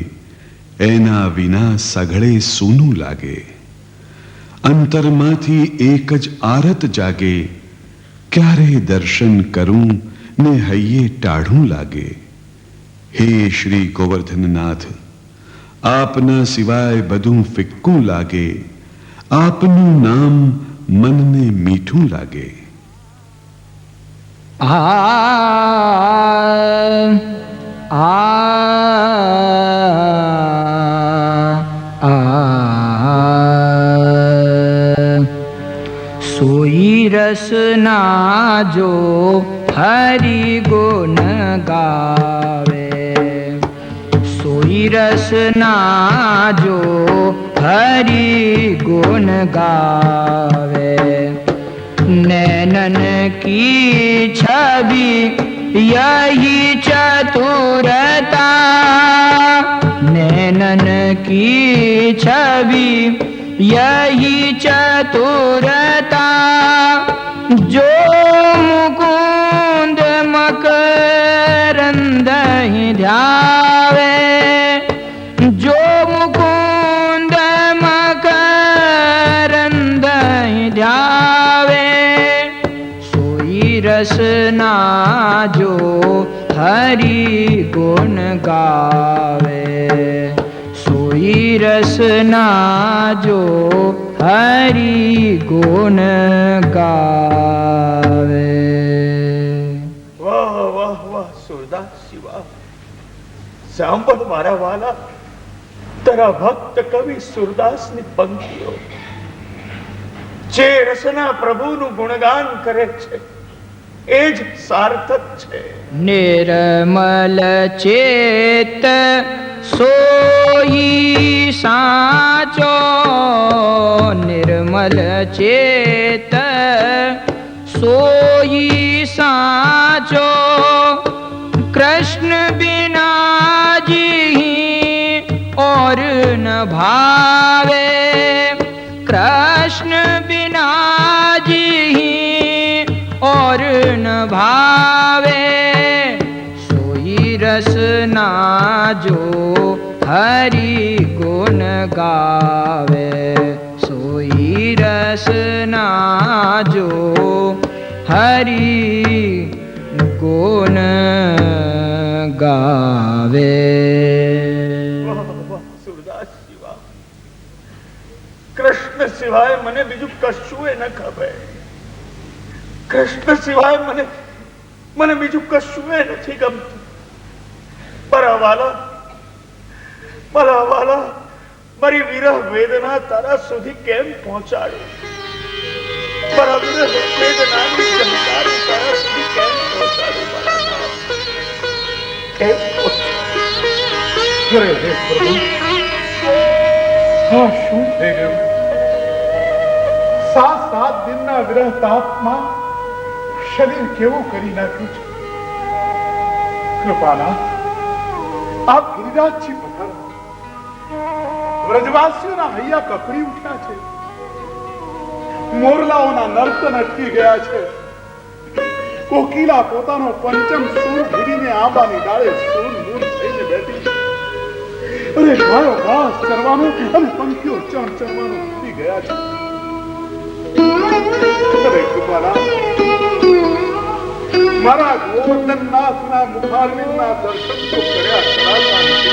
એના વિના સઘળે સૂનું લાગે. અંતરમાંથી એક જ આરત જાગે, ક્યારે દર્શન કરું ને હૈયે ટાઢું લાગે. હે શ્રી ગોવર્ધનનાથ, આપના સિવાય બધું ફિક્કું લાગે, આપનું નામ મનને મીઠું લાગે. સોઈ રસ ના જો હરિ ગુણ ગાવે, સોઈ રસ ના જો હરિ ગુણ ગાવે. नैनन की छवि यही चतुरता, नैनन की छवि यही चतुरता, जो मुकुंद मकरंद ही ध्यावे, जो मुकुंद मकरंद ही ध्यावे, सोई रसना जो हरि गुण गावे, सोई रसना जो हरि गुण गावे. વાહ વાહ વાહ સુરદાસ શિવા, સાંભળ મારા વાલા, તારા ભક્ત કવિ સુરદાસની પંક્તિઓ જે રસના પ્રભુનું ગુણગાન કરે છે એ જ સાર્થક છે. निर्मल चेत सोई साचो, निर्मल चेत सोई साचो, कृष्ण बिना जी और न भावे, कृष्ण बिना जी और न भावे, सोई रसना जो हरि गुण गावे, सोई रसना जो हरि गुण गावे. સુરદાસ શિવા, કૃષ્ણ સિવાય મને બીજું કશું ન ખબર, કૃષ્ણ સિવાય મને બીજું કશું નથી ગમતું. મારા વાલા, મારી વિરહ વેદના તારા સુધી કેમ પહોંચાડું, મારા વિરહ વેદનાની જંકારી તારા સુધી કેમ પહોંચાડું, મારા નાથ, કેમ પહોંચાડું? અરે હે પ્રભુ, હા શું થઈ ગયું? 7 દિનના વિરહ તાપમાં શરીર કેવું કરી નાખ્યું છે. કૃપાના આપ ગિરિરાજજી પધારો. વ્રજવાસીઓના હૈયા કકડી ઉઠ્યા છે, મોરલાઓના નર્તન અટકી ગયા છે, કોકિલા પોતાનો પંચમ સૂર ભૂલીને આંબાની ડાળે સૂર મૂળ થઈને બેઠી છે. અરે ગાયો ઘાસ ચરવાનું અને પંખીઓ ચણ ચરવાનું ભૂલી ગયા છે. અરે કૃપાના, મારા ગોવર્ધનનાથના મુખારવિંદના દર્શન તો કર્યા કરાતા નથી.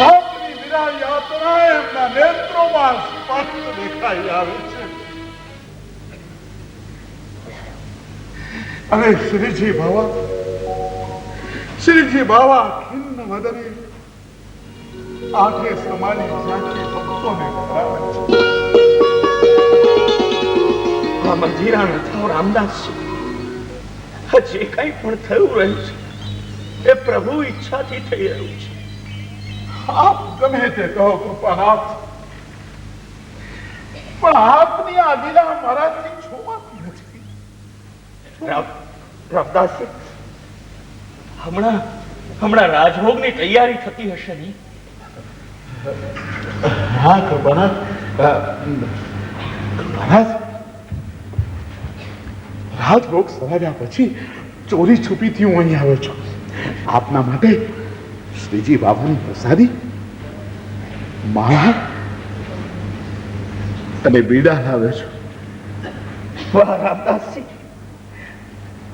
આપની વિરા યાત્રા એમના નેત્રોમાં સ્પષ્ટ દેખાઈ આવે છે. અને શ્રીજી બાવા ખિન્ન વદને આંખે સમાની ઝાંખી ભક્તોને કરાવે છે. આ મંદિરાના થાવ રામદાસ છે, જે કંઈ પણ થયું રહ્યું છે એ પ્રભુ ઈચ્છાથી થઈ રહ્યું છે. આપ ગમે તે કહો કૃપાનાથ, પણ આપની આ લીલા મારાથી છોવાતી નથી. રામદાસ, હમણાં હમણાં રાજભોગની તૈયારી થતી હશે નહીં? હા કૃપાનાથ, કૃપાનાથ, રાજભોગ સરાવ્યા પછી ચોરી છુપીથી હું અહીં આવ્યો છું. આપના માટે શ્રીજી બાબાની પ્રસાદી, માળા અને બીડા લાવ્યો છું. વાહ રામદાસજી,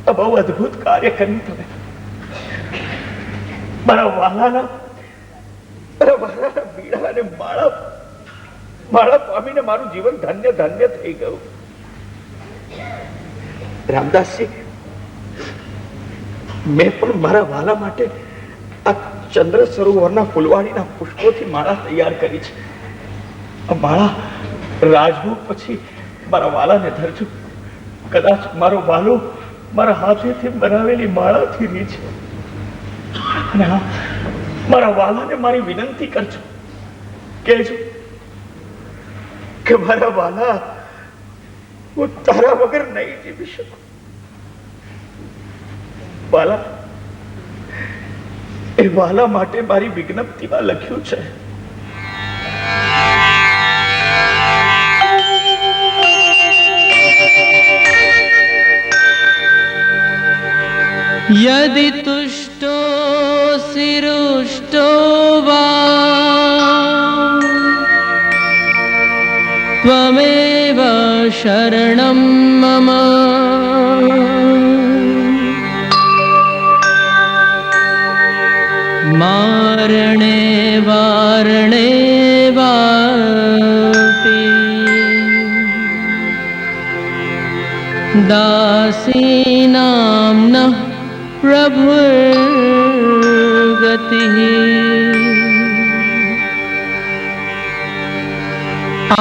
આ બહુ અદ્ભુત કાર્ય કર્યું તમે. મારા વાલાના બીડા અને માળા પામીને મારું જીવન ધન્ય ધન્ય થઈ ગયું. રામદાસજી, મેં પણ મારા વાલા માટે આ ચંદ્ર સરોવરના ફૂલવાડીના પુષ્પોથી માળા તૈયાર કરી છે. આ માળા રાજભોગ પછી મારા વાલાને ધરજો. કદાચ મારો વાલો મારા હાથેથી બનાવેલી માળાથી રી છે. અને હા, મારા વાલાને મારી વિનંતી કરજો, કહેજો કે મારા વાલા, હું તારા વગર નહીં જીવી શકું. વાલા, એ વાલા માટે મારી વિજ્ઞપ્તિમાં લખ્યું છે, यदि तुष्टो सिरुष्टो वा त्वमेव शरणं मम मारणे वारणे वापि दासीनां नः प्रभुर्गतिः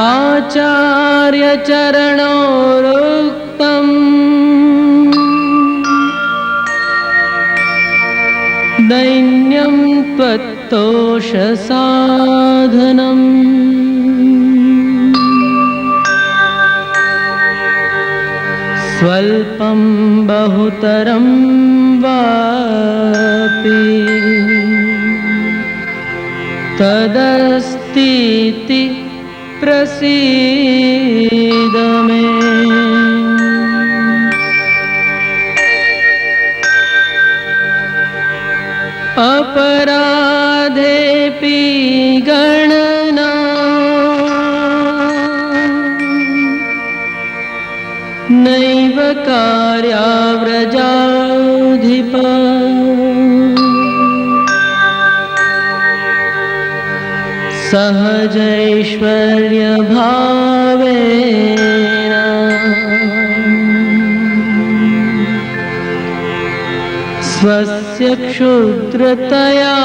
आचार्य चरणोरुक्तम् दैन्यं त्वत्तोष साधनम् स्वल्पं बहुतरं वापि तदस्तीति प्रसीद मे. अपराधेऽपि गणना नैव कार्याव्रजाधिप सहजैश्वर्यभावेन स्वस्य क्षुद्रतया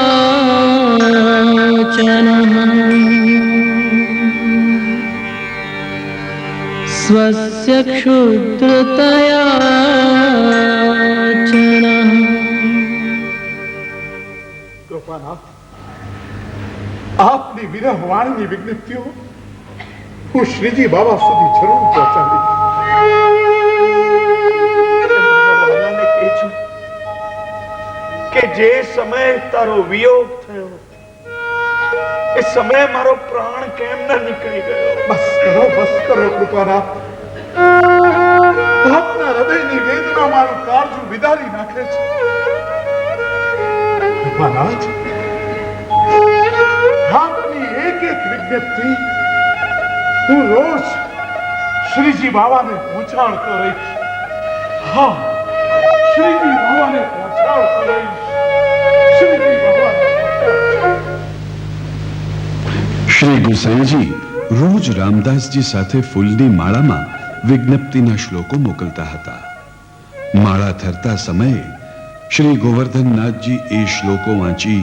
स्वस्य क्षुद्रतयाचनः. કૃપાનાથ, આપની વિરહ વાણીની વિજ્ઞપ્તિઓ હું શ્રીજી બાબા સુધી જરૂર પહોંચાડી. કે જે સમય તારો વિયોગ થયો એ સમય મારો પ્રાણ કેમ ન નીકળી ગયો. બસ કરો કૃપાનાથ. આપના હૃદયની વેદના મારું કાળજું વિદારી નાખે છે. કૃપાનાથ, આપની એક એક વિજ્ઞપ્તિ હું રોજ શ્રીજી બાબાને પહોંચાડતો રહીશ. હા, શ્રીજી બાબાને પહોંચાડતો રહીશ. શ્રીજી બાબાને. શ્રી ગુસાઈજી રોજ રામદાસજી સાથે ફૂલની માળામાં વિજ્ઞપ્તિના શ્લોકો મોકલતા હતા. માળા થરતા સમયે શ્રી ગોવર્ધનનાથજી એ શ્લોકો વાંચી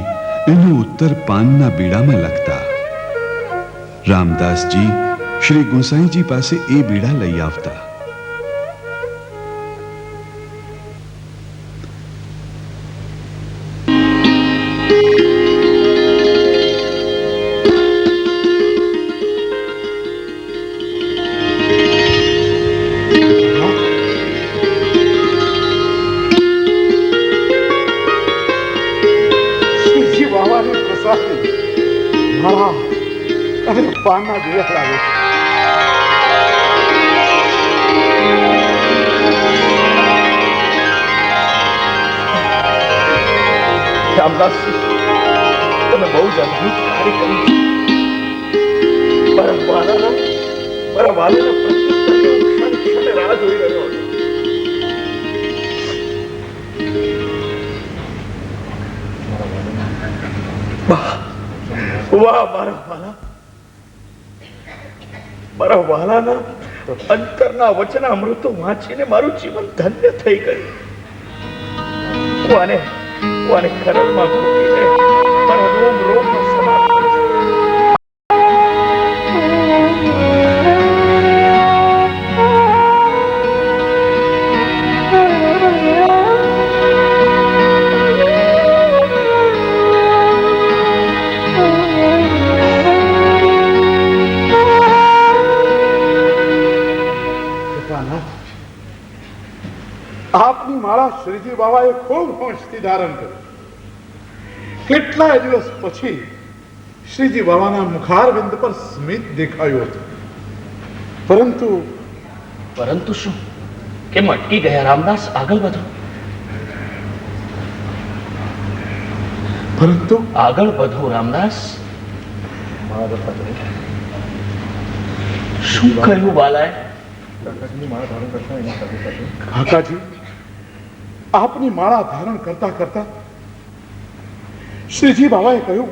એનો ઉત્તર પાનના બીડામાં લખતા. રામદાસજી શ્રી ગુસાઈજી પાસે એ બીડા લઈ આવતા. કાકાજી મારા અરે પાનના જોયા લાગે છે રામદાસ તમે બહુ જ અદભુત કાર્ય કર્યું મારા વાલાના પ્રત્યુત્તરની હું ક્ષણે રાહ જોઈ રહ્યો હતો વાહ મારા વાલાના અંતરના વચન અમૃતો વાંચીને મારું જીવન ધન્ય થઈ ગયું હું આને ખરડમાં મૂકીને મારા રોમ રોમનો સમાપ્ત આપની માળા શ્રીજી બાબાએ ખૂબ હોંશથી ધારણ કર્યું કેટલાય દિવસ પછી શ્રીજી બાબાના મુખારવિંદ પર સ્મિત દેખાયું હતું પરંતુ શું કેમ અટકી ગયા રામદાસ? આગળ વધો. પરંતુ આગળ વધો રામદાસ. શું કહ્યું બાલાએ? કાકાજી આપની માળા ધારણ કરતા કરતા શ્રીજી બાબાએ કહ્યું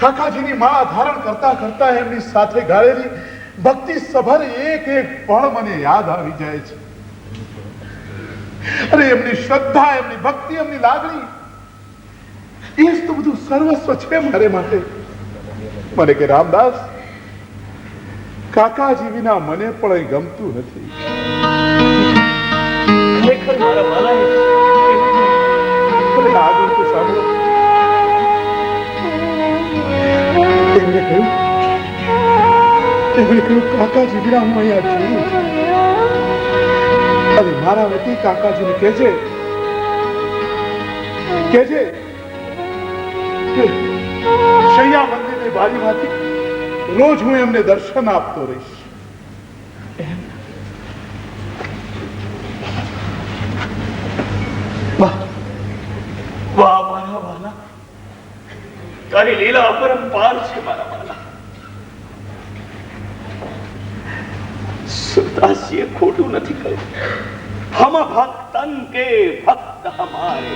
કાકાજીની માળા ધારણ કરતા કરતા એમની સાથે ગાળેલી ભક્તિ સભર એક એક પળ મને યાદ આવી જાય છે. અરે એમની શ્રદ્ધા, એમની ભક્તિ, એમની લાગણી એ જ તો બધું સર્વસ્વ છે મારે માટે. મને કે રામદાસ કાકાજી વિના મને પણ અહીં ગમતું નથી. ખરેખર મારા વાલાએ આગળ તો સાંભળો. એમણે કહ્યું કાકાજી વિના હું અહીંયા છું. અરે મારા વતી કાકાજીને કહેજે કે શૈયા મંદિરની બારીમાંથી રોજ હું એમને દર્શન આપતો રહીશ. વાહ મારા વાલા, તારી લીલા અપરંપાર છે મારા વાલા. સુરદાસીએ ખોટું નથી કહ્યું. હમ ભક્તન કે ભક્ત હમારે.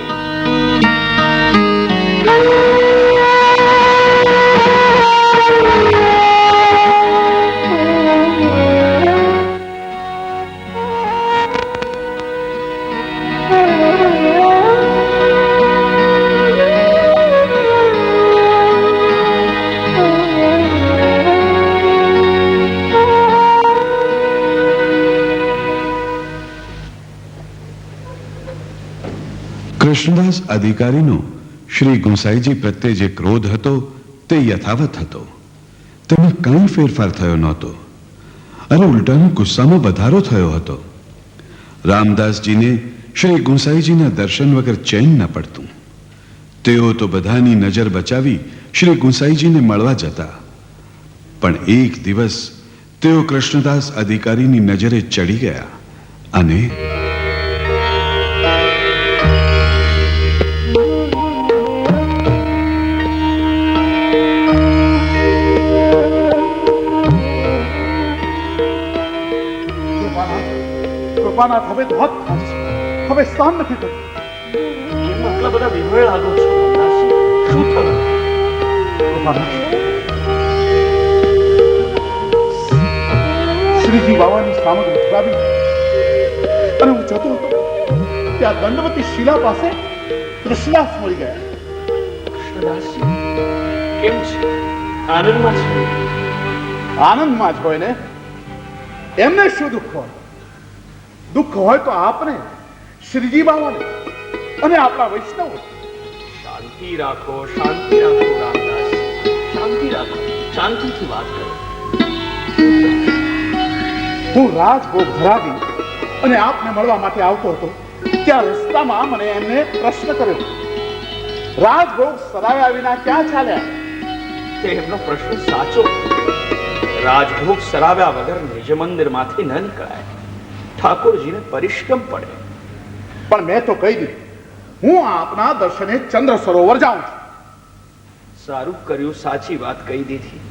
કૃષ્ણદાસ અધિકારીનો શ્રી ગુંસાઈજી પ્રત્યે જે ક્રોધ હતો તે યથાવત હતો. તેમાં કંઈ ફેરફાર થયો નહોતો. અને ઉલટાનો ગુસ્સામાં વધારો થયો હતો. રામદાસજીને શ્રી ગુંસાઈજીના દર્શન વગર ચેન ન પડતું. તેઓ તો બધાની નજર બચાવી શ્રી ગુંસાઈજીને મળવા જતા. પણ એક દિવસ તેઓ કૃષ્ણદાસ અધિકારીની નજરે ચડી ગયા અને કૃપાનાથ હવે તો હદ થાય છે. હવે સહન નથી થતું. આટલા બધા વિભોય લાગો છો રામદાસજી. શું થયું? કૃપાનાથ શ્રીજી બાવાની સામગ્રી ઉઠાવી અને હું જતો હતો ત્યાં દંડવતી શિલા પાસે કૃષ્ણદાસ મળી ગયા. કૃષ્ણદાસજી કેમ છે? આનંદમાં છે? આનંદમાં જ હોય ને. એમને શું દુઃખ હોય? દુઃખ હોય તો આપને, શ્રીજી બાવાને અને આપણા વૈષ્ણવો. શાંતિ રાખો, શાંતિ રાખો રામદાસ. શાંતિ રાખો, શાંતિથી વાત કરો. હું રાજભોગ ધરાવી અને આપને મળવા માટે આવતો હતો ત્યાં રસ્તામાં મને એમને પ્રશ્ન કર્યો રાજભોગ સરાવ્યા વિના ક્યાં ચાલ્યા? તે એમનો પ્રશ્ન સાચો. રાજભોગ સરાવ્યા વગર નિજ મંદિરમાંથી ન નીકળાય. ઠાકોરજીને પરિશ્રમ પડે. પણ મેં તો કહી દીધું, હું આપના દર્શને ચંદ્ર સરોવર જાઉં છું. સારું કર્યું, સાચી વાત કહી દીધી.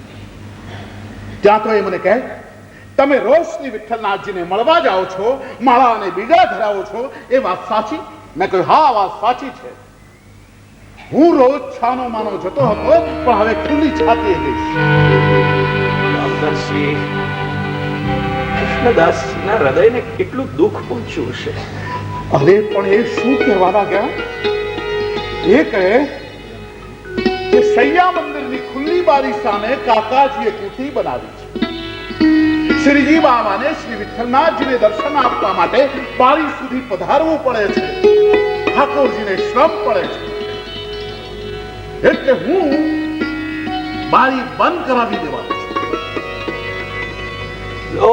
ત્યાં તો એ મને કહે, તમે રોજ શ્રી વિઠ્ઠલનાથજીને મળવા જાઓ છો, માળા અને બીજા ધરાવો છો, એ વાત સાચી? મેં કહ્યું હા, વાત સાચી છે. હું રોજ છાનો માનો જતો હતો, પણ હવે ખુલ્લી છાતીએ જઈશ. રામદાસજી, કૃષ્ણદાસજીના હૃદયને કેટલું દુઃખ પહોંચ્યું હશે. અરે પણ એ શું કહેવાના ગયા? એ કહે કે સૈયા મંદિરની ખુલ્લી બારી સામે કાકાજીએ કુટી બનાવી છે. શ્રીજી બાબાને શ્રી વિઠ્ઠલનાથજીને દર્શન આપવા માટે બારી સુધી પધારવું પડે છે. ઠાકોરજીને શ્રમ પડે છે. એટલે હું બારી બંધ કરાવી દેવાનું છું. લો,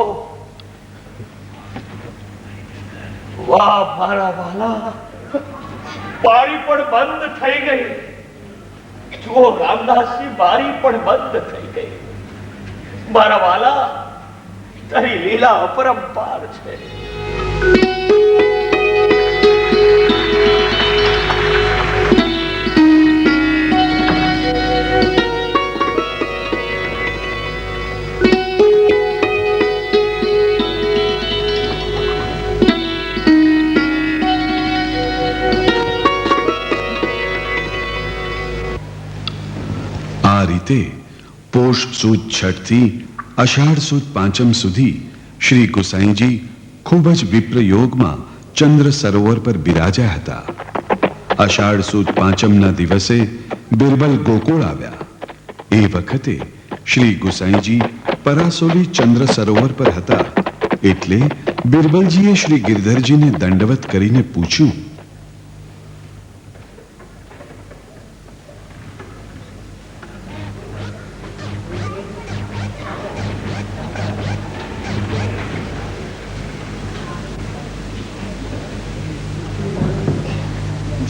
વાહ મારા વાલા, બારી પણ બંધ થઈ ગઈ. જુઓ રામદાસજી, બારી પણ બંધ થઈ ગઈ. મારા વાલા, તારી લીલા અપરંપાર છે. આ રીતે પોષ સુદ છઠ થી અષાઢ સુદ પાંચમ સુધી શ્રી ગુસાઈજી ખૂબ જ વિપ્ર યોગમાં ચંદ્ર સરોવર પર બિરાજ્યા હતા. અષાઢ સુદ પાંચમના દિવસે બિરબલ ગોકુળ આવ્યા. એ વખતે શ્રી ગુસાઈજી પરાસોલી ચંદ્ર સરોવર પર હતા. એટલે બિરબલજીએ શ્રી ગિરધરજીને દંડવત કરીને પૂછ્યું,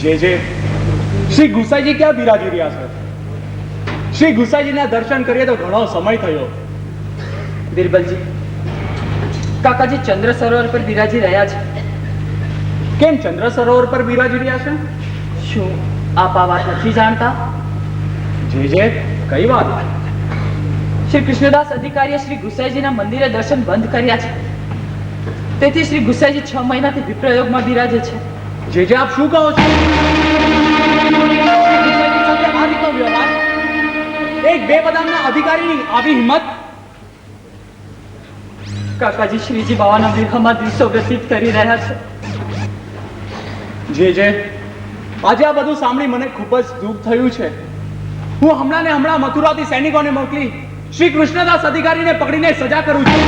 જે શ્રી ગુસાઈજી ક્યાં બિરાજી રહ્યા છે? શ્રી ગુસાઈજીના દર્શન કરીએ તો ઘણો સમય થયો. બિરબલજી, કાકાજી ચંદ્ર સરોવર પર બિરાજી રહ્યા છે. કેમ ચંદ્ર સરોવર પર બિરાજી રહ્યા છે? શું આપ આ વાત નથી જાણતા? જે કઈ વાત? શ્રી કૃષ્ણદાસ અધિકારીએ શ્રી ગુસાઈજીના મંદિરે દર્શન બંધ કર્યા છે. તેથી શ્રી ગુસાઈજી 6 મહિનાથી વિપ્રયોગમાં બિરાજે છે. જે આપ શું કહો છો? આ રીતનો વ્યવહાર? એક બે બદામના અધિકારીની આવી હિંમત? કાકાજી શ્રીજી બાવાના વિરહમાં દિવસો વ્યતીત કરી રહ્યા છે. જે આજે આ બધું સાંભળી મને ખૂબ જ દુઃખ થયું છે. હું હમણાં ને હમણાં મથુરાથી સૈનિકોને મોકલી શ્રી કૃષ્ણદાસ અધિકારીને પકડીને સજા કરું છું.